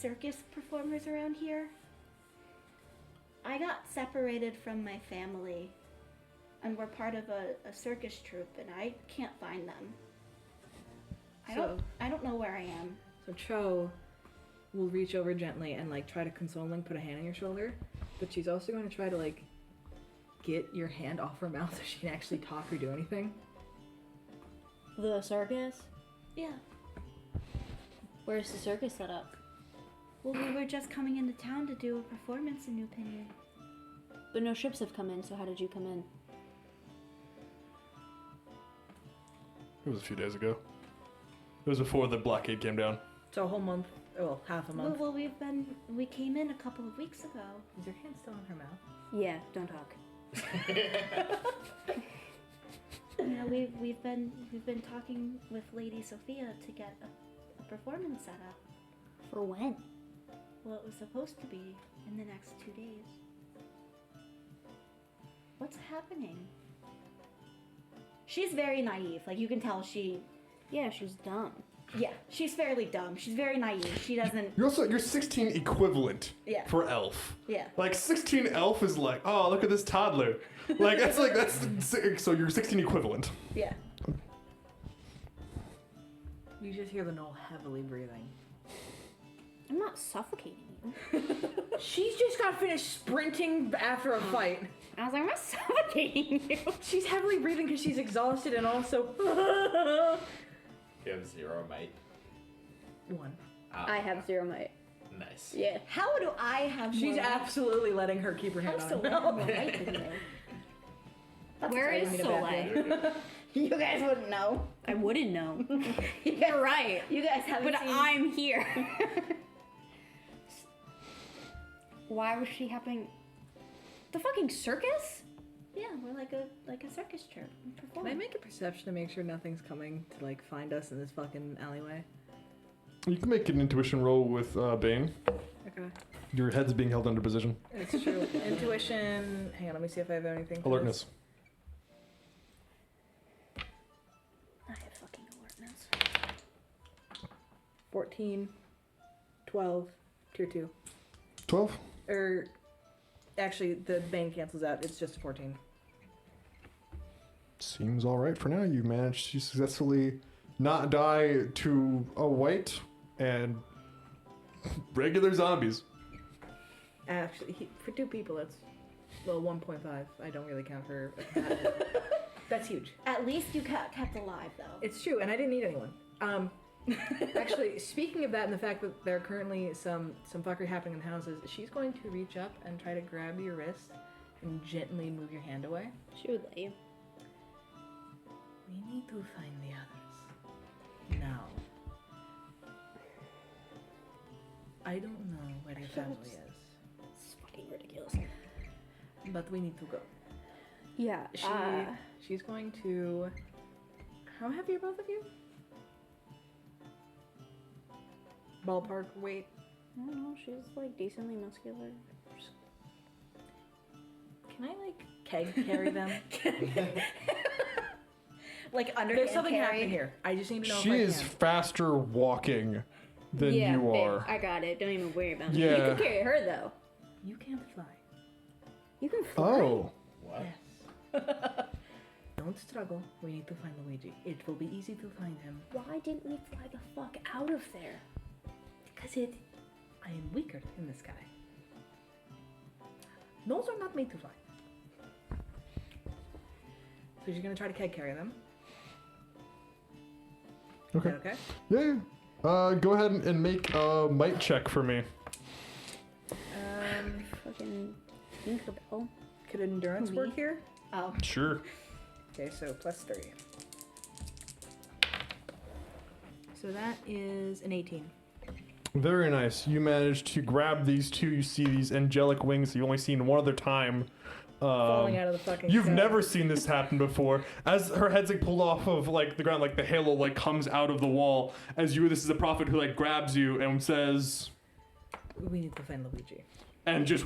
circus performers around here? I got separated from my family, and we're part of a circus troupe, and I can't find them. I don't know where I am. So Cho will reach over gently and like try to consoling, put a hand on your shoulder, but she's also going to try to like get your hand off her mouth so she can actually talk or do anything. The circus? Yeah. Where's the circus set up? Well, we were just coming into town to do a performance in New Pinion. But no ships have come in, so how did you come in? It was a few days ago. It was before the blockade came down. So a whole month, well, half a month. Well, we came in a couple of weeks ago. Is your hand still in her mouth? Yeah, don't talk. You know, we've been talking with Lady Sophia to get a performance set up. For when? Well, it was supposed to be in the next 2 days. What's happening? She's very naive. Like, you can tell Yeah, she's dumb. yeah, she's fairly dumb. She's very naive. She doesn't, You're 16 equivalent yeah, for elf. yeah. Like 16 elf is like, oh, look at this toddler. That's so you're 16 equivalent. Yeah. You just hear the Knoll heavily breathing. I'm not suffocating you. She's just got finished sprinting after a fight. I was like, I'm not suffocating you. She's heavily breathing because she's exhausted and also You have 0 might. 1. Ah, I have 0 might. Nice. Yeah. How do I have She's more? absolutely letting her keep her hand I'm on so her more mouth. right than you. Where is exciting. Soleil? You guys wouldn't know. I wouldn't know. You're right. You guys haven't But seen. I'm here. Why was she having the fucking circus? Yeah, we're like a circus troupe. Can I make a perception to make sure nothing's coming to like find us in this fucking alleyway? You can make an intuition roll with Bane. Okay. Your head's being held under position. It's true. Intuition. Hang on, let me see if I have anything. for Alertness. I have fucking alertness. this. 14, 12, tier 2. 12. Or actually, the bane cancels out. It's just a 14. Seems all right for now. You managed to successfully not die to a white and regular zombies. Actually, for 2 people, that's 1.5. I don't really count for. That's huge. At least you kept alive, though. It's true, and I didn't need anyone. Actually, speaking of that and the fact that there are currently some fuckery happening in the houses, she's going to reach up and try to grab your wrist and gently move your hand away. She would let you. We need to find the others. Now. I don't know where your family is, It's fucking ridiculous. but we need to go. Yeah. She's going to. How heavy are both of you? Ballpark weight. I don't know. She's like decently muscular. Can I like keg carry them? Like under. There's something happening here. I just need to know She if I is can. faster walking than you babe, are. I got it. Don't even worry about it. Yeah. You can carry her though. You can't fly. You can fly. Oh. What? Yes. Don't struggle. We need to find Luigi. It will be easy to find him. Why didn't we fly the fuck out of there? Because I am weaker in the sky. Those are not made to fly. So she's gonna try to keg carry them. Okay. Is that okay? Yeah. Go ahead and make a might check for me. Fucking Tinkerbell. Could endurance Me? work here? Oh. Sure. Okay, so +3. So that is an 18. Very nice. You managed to grab these two. You see these angelic wings that you've only seen one other time. Falling out of the fucking You've sky. never seen this happen before. As her head's like pulled off of like the ground, like the halo like comes out of the wall. As this is a prophet who like grabs you and says, We need to find Luigi. and just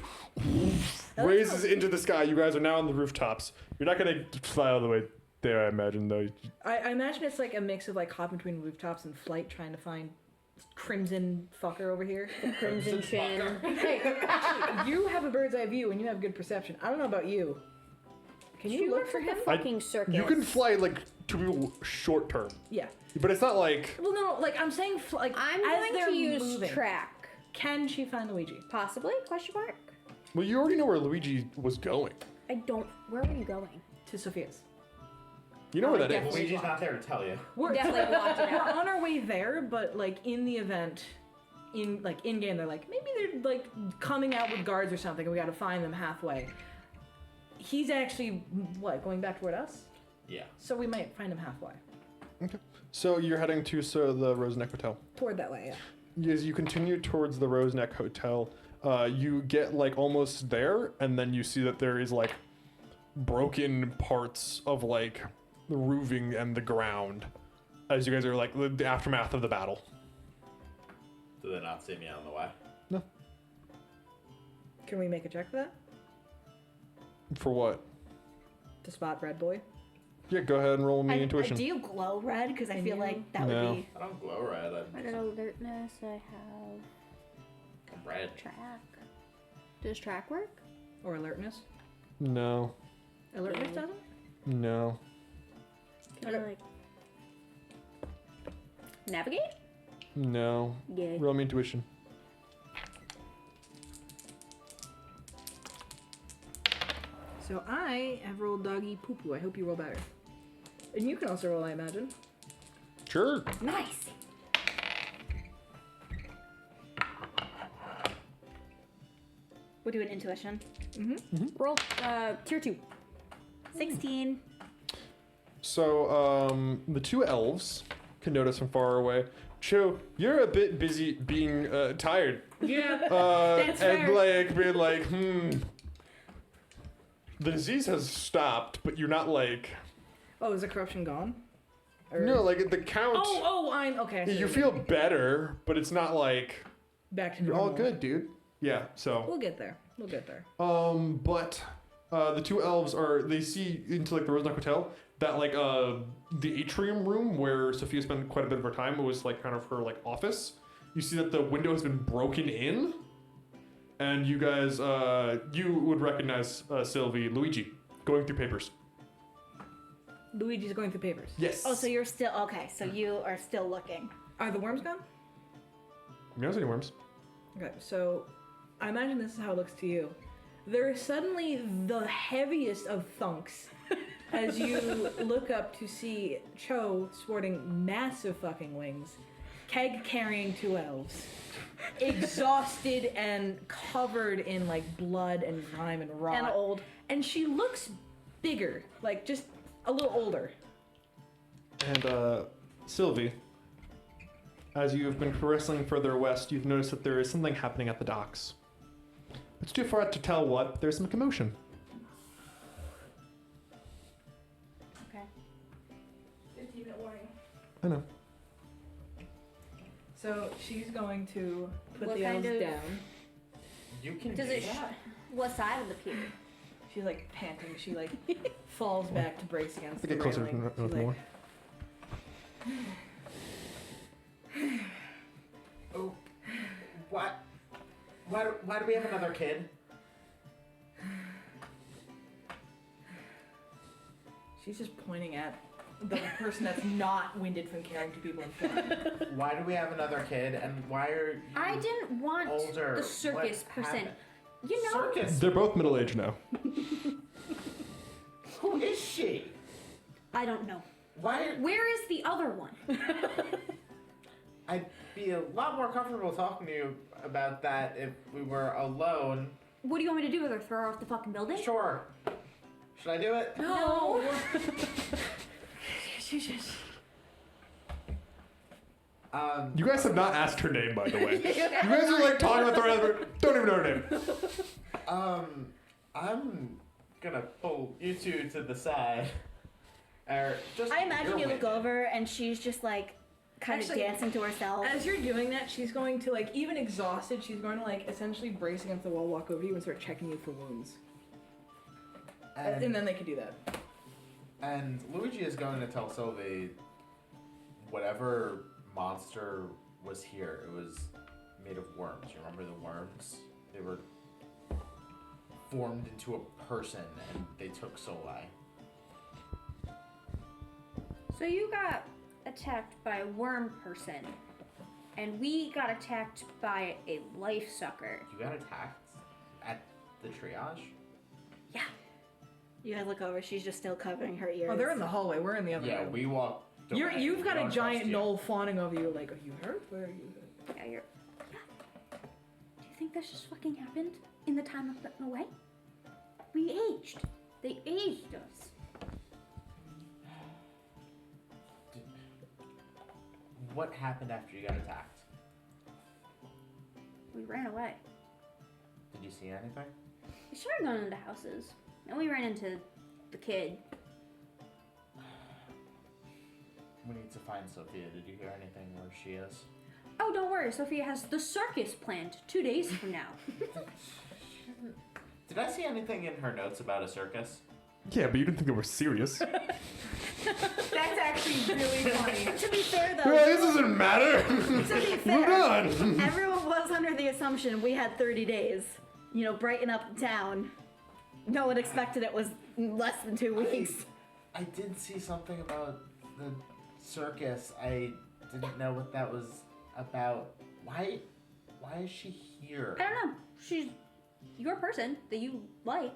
raises into the sky. You guys are now on the rooftops. You're not gonna fly all the way there, I imagine, though. I imagine it's like a mix of like hopping between rooftops and flight, trying to find Crimson fucker over here. Crimson Chin. Hey, actually, you have a bird's eye view and you have good perception. I don't know about you. Can you look for him? Fucking circus. You can fly like two people short term, Yeah. but it's not like Well, no, like I'm saying, like I'm as going they're to use moving, track. Can she find Luigi? Possibly? Question mark. well, you already know where Luigi was going. I don't. Where are you going? To Sophia's. You know where that definitely- is. Luigi's not there to tell you. We're Definitely blocked it we're out. on our way there, but like in the event, in game, they're like maybe they're like coming out with guards or something, and we got to find them halfway. He's actually going back toward us, Yeah. so we might find him halfway. Okay. So you're heading to the Rose Neck Hotel. Toward that way, yeah. As you continue towards the Rose Neck Hotel, you get like almost there, and then you see that there is like broken parts of like the roofing and the ground, as you guys are like the aftermath of the battle. Do they not see me on the way? No. Can we make a check for that? For what? To spot Red Boy? Yeah, go ahead and roll me intuition. Do you glow red? Because I feel like that No. would be. I don't glow red. I got alertness. I have I'm red. track. Does track work? Or alertness? No. Alertness doesn't? No. Can I like navigate? No. Yay. Roll me intuition. So I have rolled doggy poo poo. I hope you roll better. And you can also roll, I imagine. Sure. Nice. We'll do an intuition. Roll tier 2. 16. So, the two elves can notice from far away. Cho, you're a bit busy being tired. Yeah. And fair. like being like, the disease has stopped, but you're not like. Oh, is the corruption gone? Or- No, like the count. I'm okay. I see You what feel mean. better, but it's not like Back to you're normal. all good, dude. Yeah. So. We'll get there. We'll get there. But the two elves they see into like the Rose Neck Hotel that like the atrium room where Sophia spent quite a bit of her time was like kind of her like office. You see that the window has been broken in, and you guys you would recognize Sylvie, Luigi going through papers. Luigi's going through papers. Yes. Oh, so you're still okay. So you are still looking. Are the worms gone? You don't see any worms. Okay, so I imagine this is how it looks to you. There is suddenly the heaviest of thunks as you look up to see Cho sporting massive fucking wings, Keg carrying two elves, exhausted and covered in like blood and grime and rot. And old. And she looks bigger, like just a little older. And Sylvie, as you've been wrestling further west, you've noticed that there is something happening at the docks. It's too far to tell what, but there's some commotion. Okay. 15-minute warning. I know. So she's going to put What the kind elves of- down. You can Does do it? that. What side of the pier? She's like panting. She like falls back to brace against the Get closer railing. to She's more. Oh, what? Why do we have another kid? She's just pointing at the person that's not winded from carrying two people in front. Why do we have another kid? And why are you I didn't want older? the circus What person. happened? You know. Circus? They're both middle-aged now. Who is she? I don't know. Why? Where is the other one? I'd be a lot more comfortable talking to you about that if we were alone. What do you want me to do with her? Throw her off the fucking building? Sure. Should I do it? No. You guys have not asked her name, by the way. You guys are like talking about the other. Don't even know her name. I'm gonna pull you two to the side. Or just I imagine your you look way. over and she's just like kind Actually, of dancing to herself. As you're doing that, she's going to, like, even exhausted, she's going to, like, essentially brace against the wall, walk over to you, and start checking you for wounds. And then they can do that. And Luigi is going to tell Sylvie whatever monster was here, it was made of worms. You remember the worms? They were formed into a person and they took soli. So you got attacked by a worm person, and we got attacked by a life sucker. You got attacked at the triage? Yeah. You guys look over. She's just still covering her ears. Oh, they're in the hallway. We're in the other Yeah, room. we walked away. You've We got a don't giant trust you. knoll fawning over you, like, are you hurt? Where are you hurt? Yeah, you're. Yeah. Do you think this just fucking happened in the time of putting away? We aged. They aged us. What happened after you got attacked? We ran away. Did you see anything? We started going into houses, and we ran into the kid. We need to find Sophia. Did you hear anything where she is? Oh, don't worry. Sophia has the circus planned 2 days from now. Did I see anything in her notes about a circus? Yeah, but you didn't think they were serious. That's actually really funny. To be fair, though, Well, this doesn't matter. to be Move fair, on. everyone was under the assumption we had 30 days. You know, brighten up town. No one expected it was less than 2 weeks. I did see something about the circus. I didn't know what that was about. Why is she here? I don't know. She's your person that you like.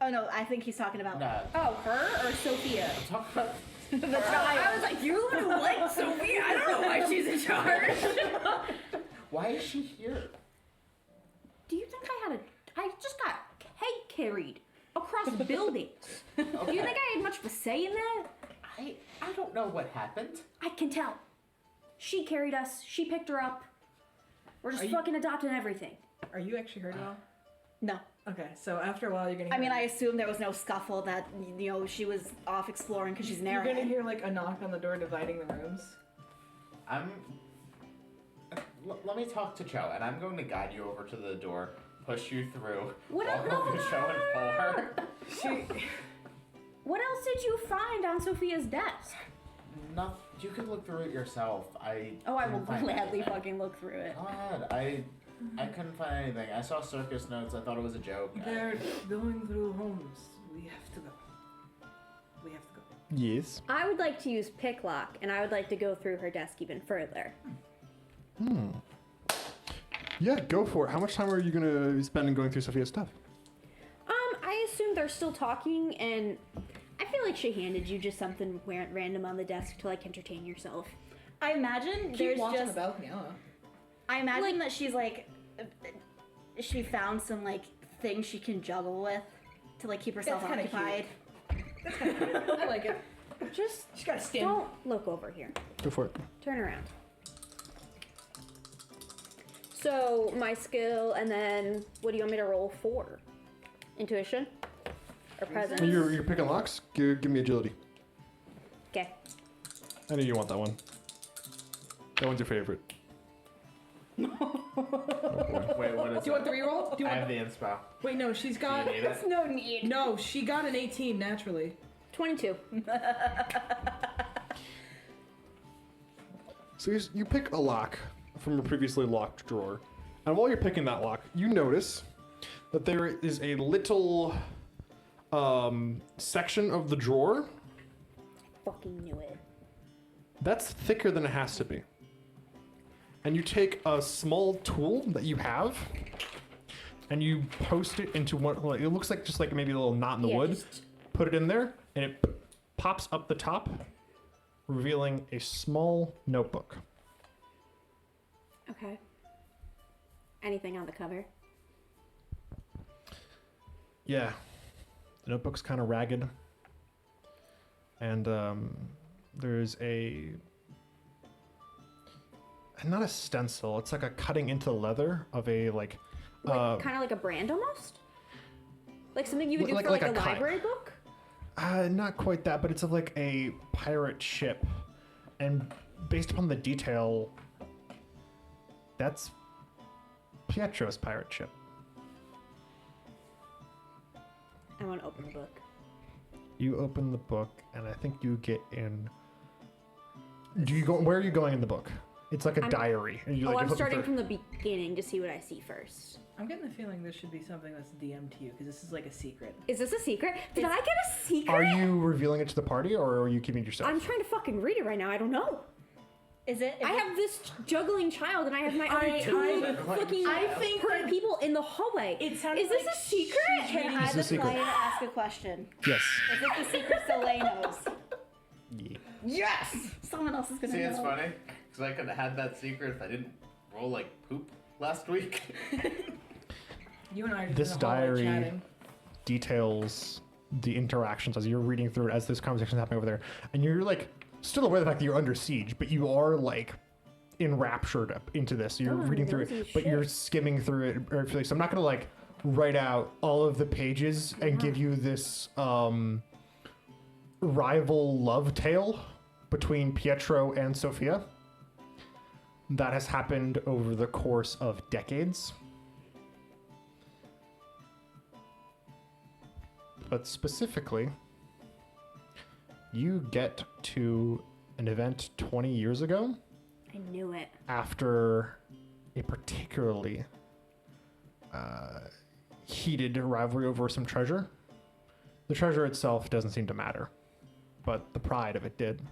Oh no, I think he's talking about No. Oh, her or Sophia? Talk about the child. I was like, you're the one who likes Sophia. I don't know why she's in charge. why is she here? Do you think I just got cake carried across buildings? Do you think I had much of a say in that? I don't know what happened. I can tell. She carried us. She picked her up. We're just Are you- fucking adopting everything. Are you actually hurt at all? No. Okay, so after a while you're gonna I mean, hear- I assume there was no scuffle, that, you know, she was off exploring because she's an You're gonna airhead. hear like a knock on the door dividing the rooms. Let me talk to Cho, and I'm going to guide you over to the door, push you through, What walk no, over to no, Cho and pull her. What else did you find on Sophia's desk? No, you could look through it yourself. I Oh, I will couldn't find gladly anything. fucking look through it. Go ahead. I couldn't find anything. I saw circus notes. I thought it was a joke. They're going through homes. We have to go. We have to go. Yes. I would like to use pick lock, and I would like to go through her desk even further. Yeah, go for it. How much time are you gonna spend going through Sophia's stuff? I assume they're still talking, and I feel like she handed you just something random on the desk to like entertain yourself. I imagine Keep there's watching just. the balcony. I don't know. I imagine that she's like. She found some like things she can juggle with to like keep herself That's kinda occupied. I like it. Just She's got a skin. don't look over here. Go for it. Turn around. So my skill, and then what do you want me to roll for? Intuition or presence? You're picking locks? Give me agility. Okay. I know you want that one. That one's your favorite. Wait, what is Do you want the reroll? Do you I want? have the inspo. Wait, no. She's Do you got. need it? No need. No, she got an 18 naturally. 22. So you pick a lock from a previously locked drawer, and while you're picking that lock, you notice that there is a little section of the drawer Fucking knew it. that's thicker than it has to be. And you take a small tool that you have, and you post it into one. Like, it looks like just like maybe a little knot in the Yeah, wood. just- Put it in there, and it pops up the top, revealing a small notebook. Okay. Anything on the cover? Yeah, the notebook's kind of ragged, and there's not a stencil. It's like a cutting into leather of a like. Kind of like a brand almost? Like something you would do Like- for like like a a kite. library book? Not quite that, but it's of like a pirate ship, And based upon the detail, that's Pietro's pirate ship. I want to open the book. You open the book, and I think you get in. Do you go? Where are you going in the book? It's like a diary. And you, like, I'm you're flipping starting through- from the beginning to see what I see first. I'm getting the feeling this should be something that's DM'd to you because this is like a secret. Is this a secret? Did I get a secret? Are you revealing it to the party, or are you keeping it yourself? I'm trying to fucking read it right now. I don't know. Is it? I have this juggling child, and I have my other two fucking I think hurt that- people in the hallway. It sounded Is this like a secret? Can I, This is a the secret. player, ask a question? Yes. Is it the secret Soleil knows? Yeah. Yes! Someone else is gonna See, know. it's funny because I could have had that secret if I didn't roll like poop last week. You and I are just This in the hallway diary chatting. details the interactions as you're reading through it, as this conversation is happening over there, and you're like still aware of the fact that you're under siege, but you are like enraptured up into this. So you're Oh, reading through nosy it, but you're skimming through it. Or so I'm not gonna like write out all of the pages and give you this rival love tale between Pietro and Sophia that has happened over the course of decades. But specifically, you get to an event 20 years ago I knew it. after a particularly heated rivalry over some treasure. The treasure itself doesn't seem to matter, but the pride of it did.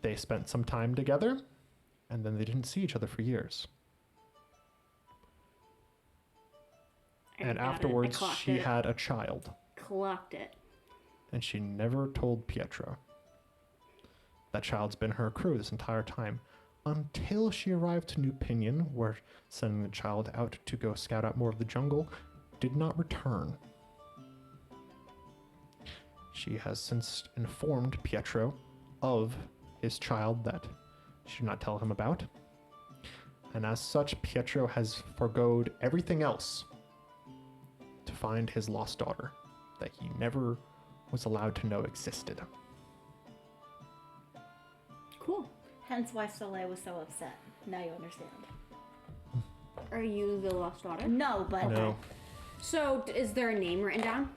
They spent some time together, and then they didn't see each other for years. And got it. I afterwards, clocked she it. had a child, Clocked it. and she never told Pietro. That child's been her crew this entire time, until she arrived to New Pinion, where sending the child out to go scout out more of the jungle did not return. She has since informed Pietro of his child that she should not tell him about. And as such, Pietro has forgoed everything else to find his lost daughter that he never was allowed to know existed. Cool. Hence why Soleil was so upset. Now you understand. Are you the lost daughter? No, but No. So, is there a name written down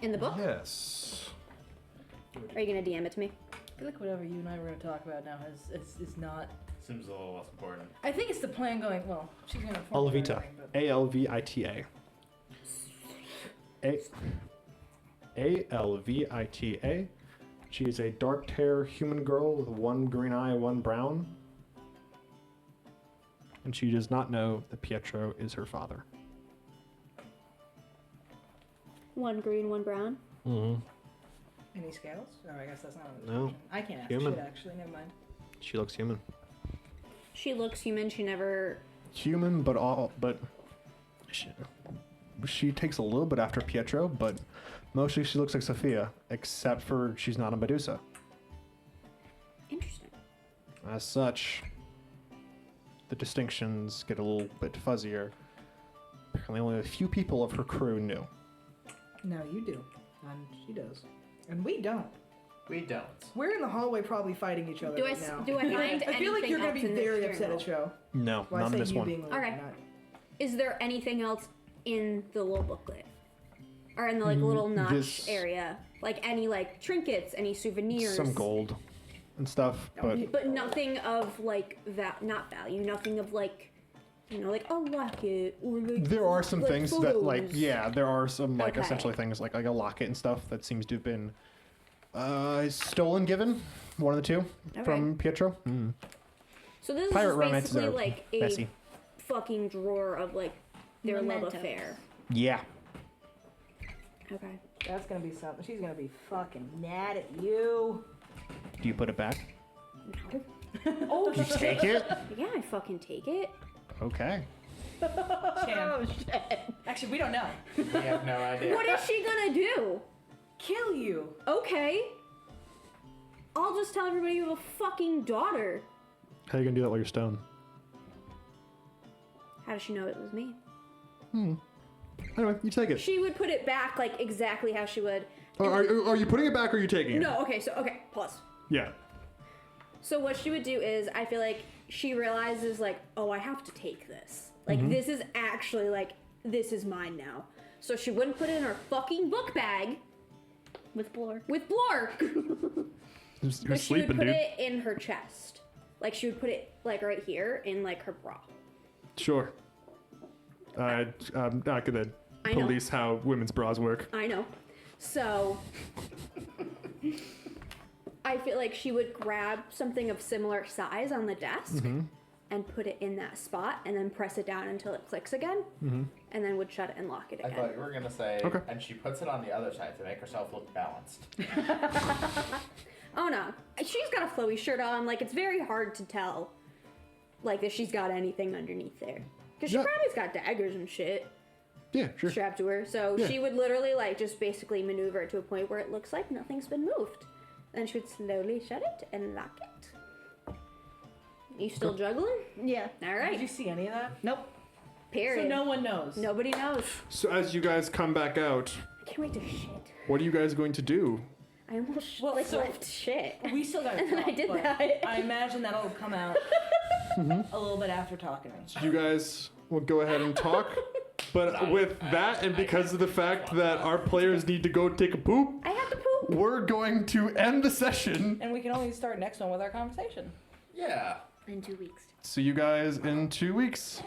in the book? Yes. Are you gonna DM it to me? I feel like whatever you and I were going to talk about now is not. Seems a little less important. I think it's the plan going. Well, she's going to inform me of Alvita. everything, but- Alvita. Alvita. She is a dark hair human girl with one green eye, one brown. And she does not know that Pietro is her father. One green, one brown. Mm-hmm. Any scales? Oh, I guess that's not a No. description. I can't ask Human. shit, actually. Never mind. She looks human. She looks human. She never. Human, but she takes a little bit after Pietro, but mostly she looks like Sophia, except for she's not a Medusa. Interesting. As such, the distinctions get a little bit fuzzier. Apparently only a few people of her crew knew. No, you do. And she does. And we don't. We don't. We're in the hallway probably fighting each other Do I right s- now. do I find I feel like anything you're gonna else be in this very upset journal? at Cho. No, Well, I not in say this you one. being Okay. not. Is there anything else in the little booklet? Or in the like little notch this- area? Like any like trinkets, any souvenirs? Some gold and stuff, but But nothing of like not value, nothing of like, you know, like a locket or like. there are some like things that like photos. there are some like Okay. essentially things like a locket and stuff that seems to have been stolen, given one of the two from Pietro. Mm. So this Pirate is romances basically are like a messy. fucking drawer of like their love Mementos. affair. Yeah. Okay. That's gonna be something. She's gonna be fucking mad at you. Do you put it back? Oh, You take it? yeah, I fucking take it. Okay. Oh shit. Actually, we don't know. We have no idea. What is she gonna do? Kill you. Okay. I'll just tell everybody you have a fucking daughter. How are you gonna do that while you're stoned? How does she know it was me? Anyway, you take it. She would put it back like exactly how she would. Are you putting it back or are you taking it? No, okay, so okay, pause. Yeah. So what she would do is, I feel like she realizes like, oh, I have to take this. Like this is actually like, this is mine now. So she wouldn't put it in her fucking book bag With Blork. with Blork. Who's But she sleeping, would put dude? it in her chest. Like she would put it like right here in like her bra. Sure. I'm not gonna I know. police how women's bras work. I know. So I feel like she would grab something of similar size on the desk and put it in that spot and then press it down until it clicks again and then would shut it and lock it I again. thought you were gonna say, Okay. and she puts it on the other side to make herself look balanced. Oh no. She's got a flowy shirt on. Like it's very hard to tell like if she's got anything underneath there. Because she Yeah. probably's got daggers and shit Yeah, sure. strapped to her. So Yeah. she would literally like just basically maneuver it to a point where it looks like nothing's been moved. Then she would slowly shut it and lock it. You still juggling? Yeah. All Did right. you see any of that? Nope. Period. So no one knows. Nobody knows. So as you guys come back out, I can't wait to shit. what are you guys going to do? I almost Well, like so- left shit. We still gotta And then talk, I did but that. I imagine that'll come out a little bit after talking. You guys will go ahead and talk. But with that, and because of the fact that our players need to go take a poop, I have to poop. we're going to end the session. And we can always start next one with our conversation. Yeah. In 2 weeks. See you guys in 2 weeks.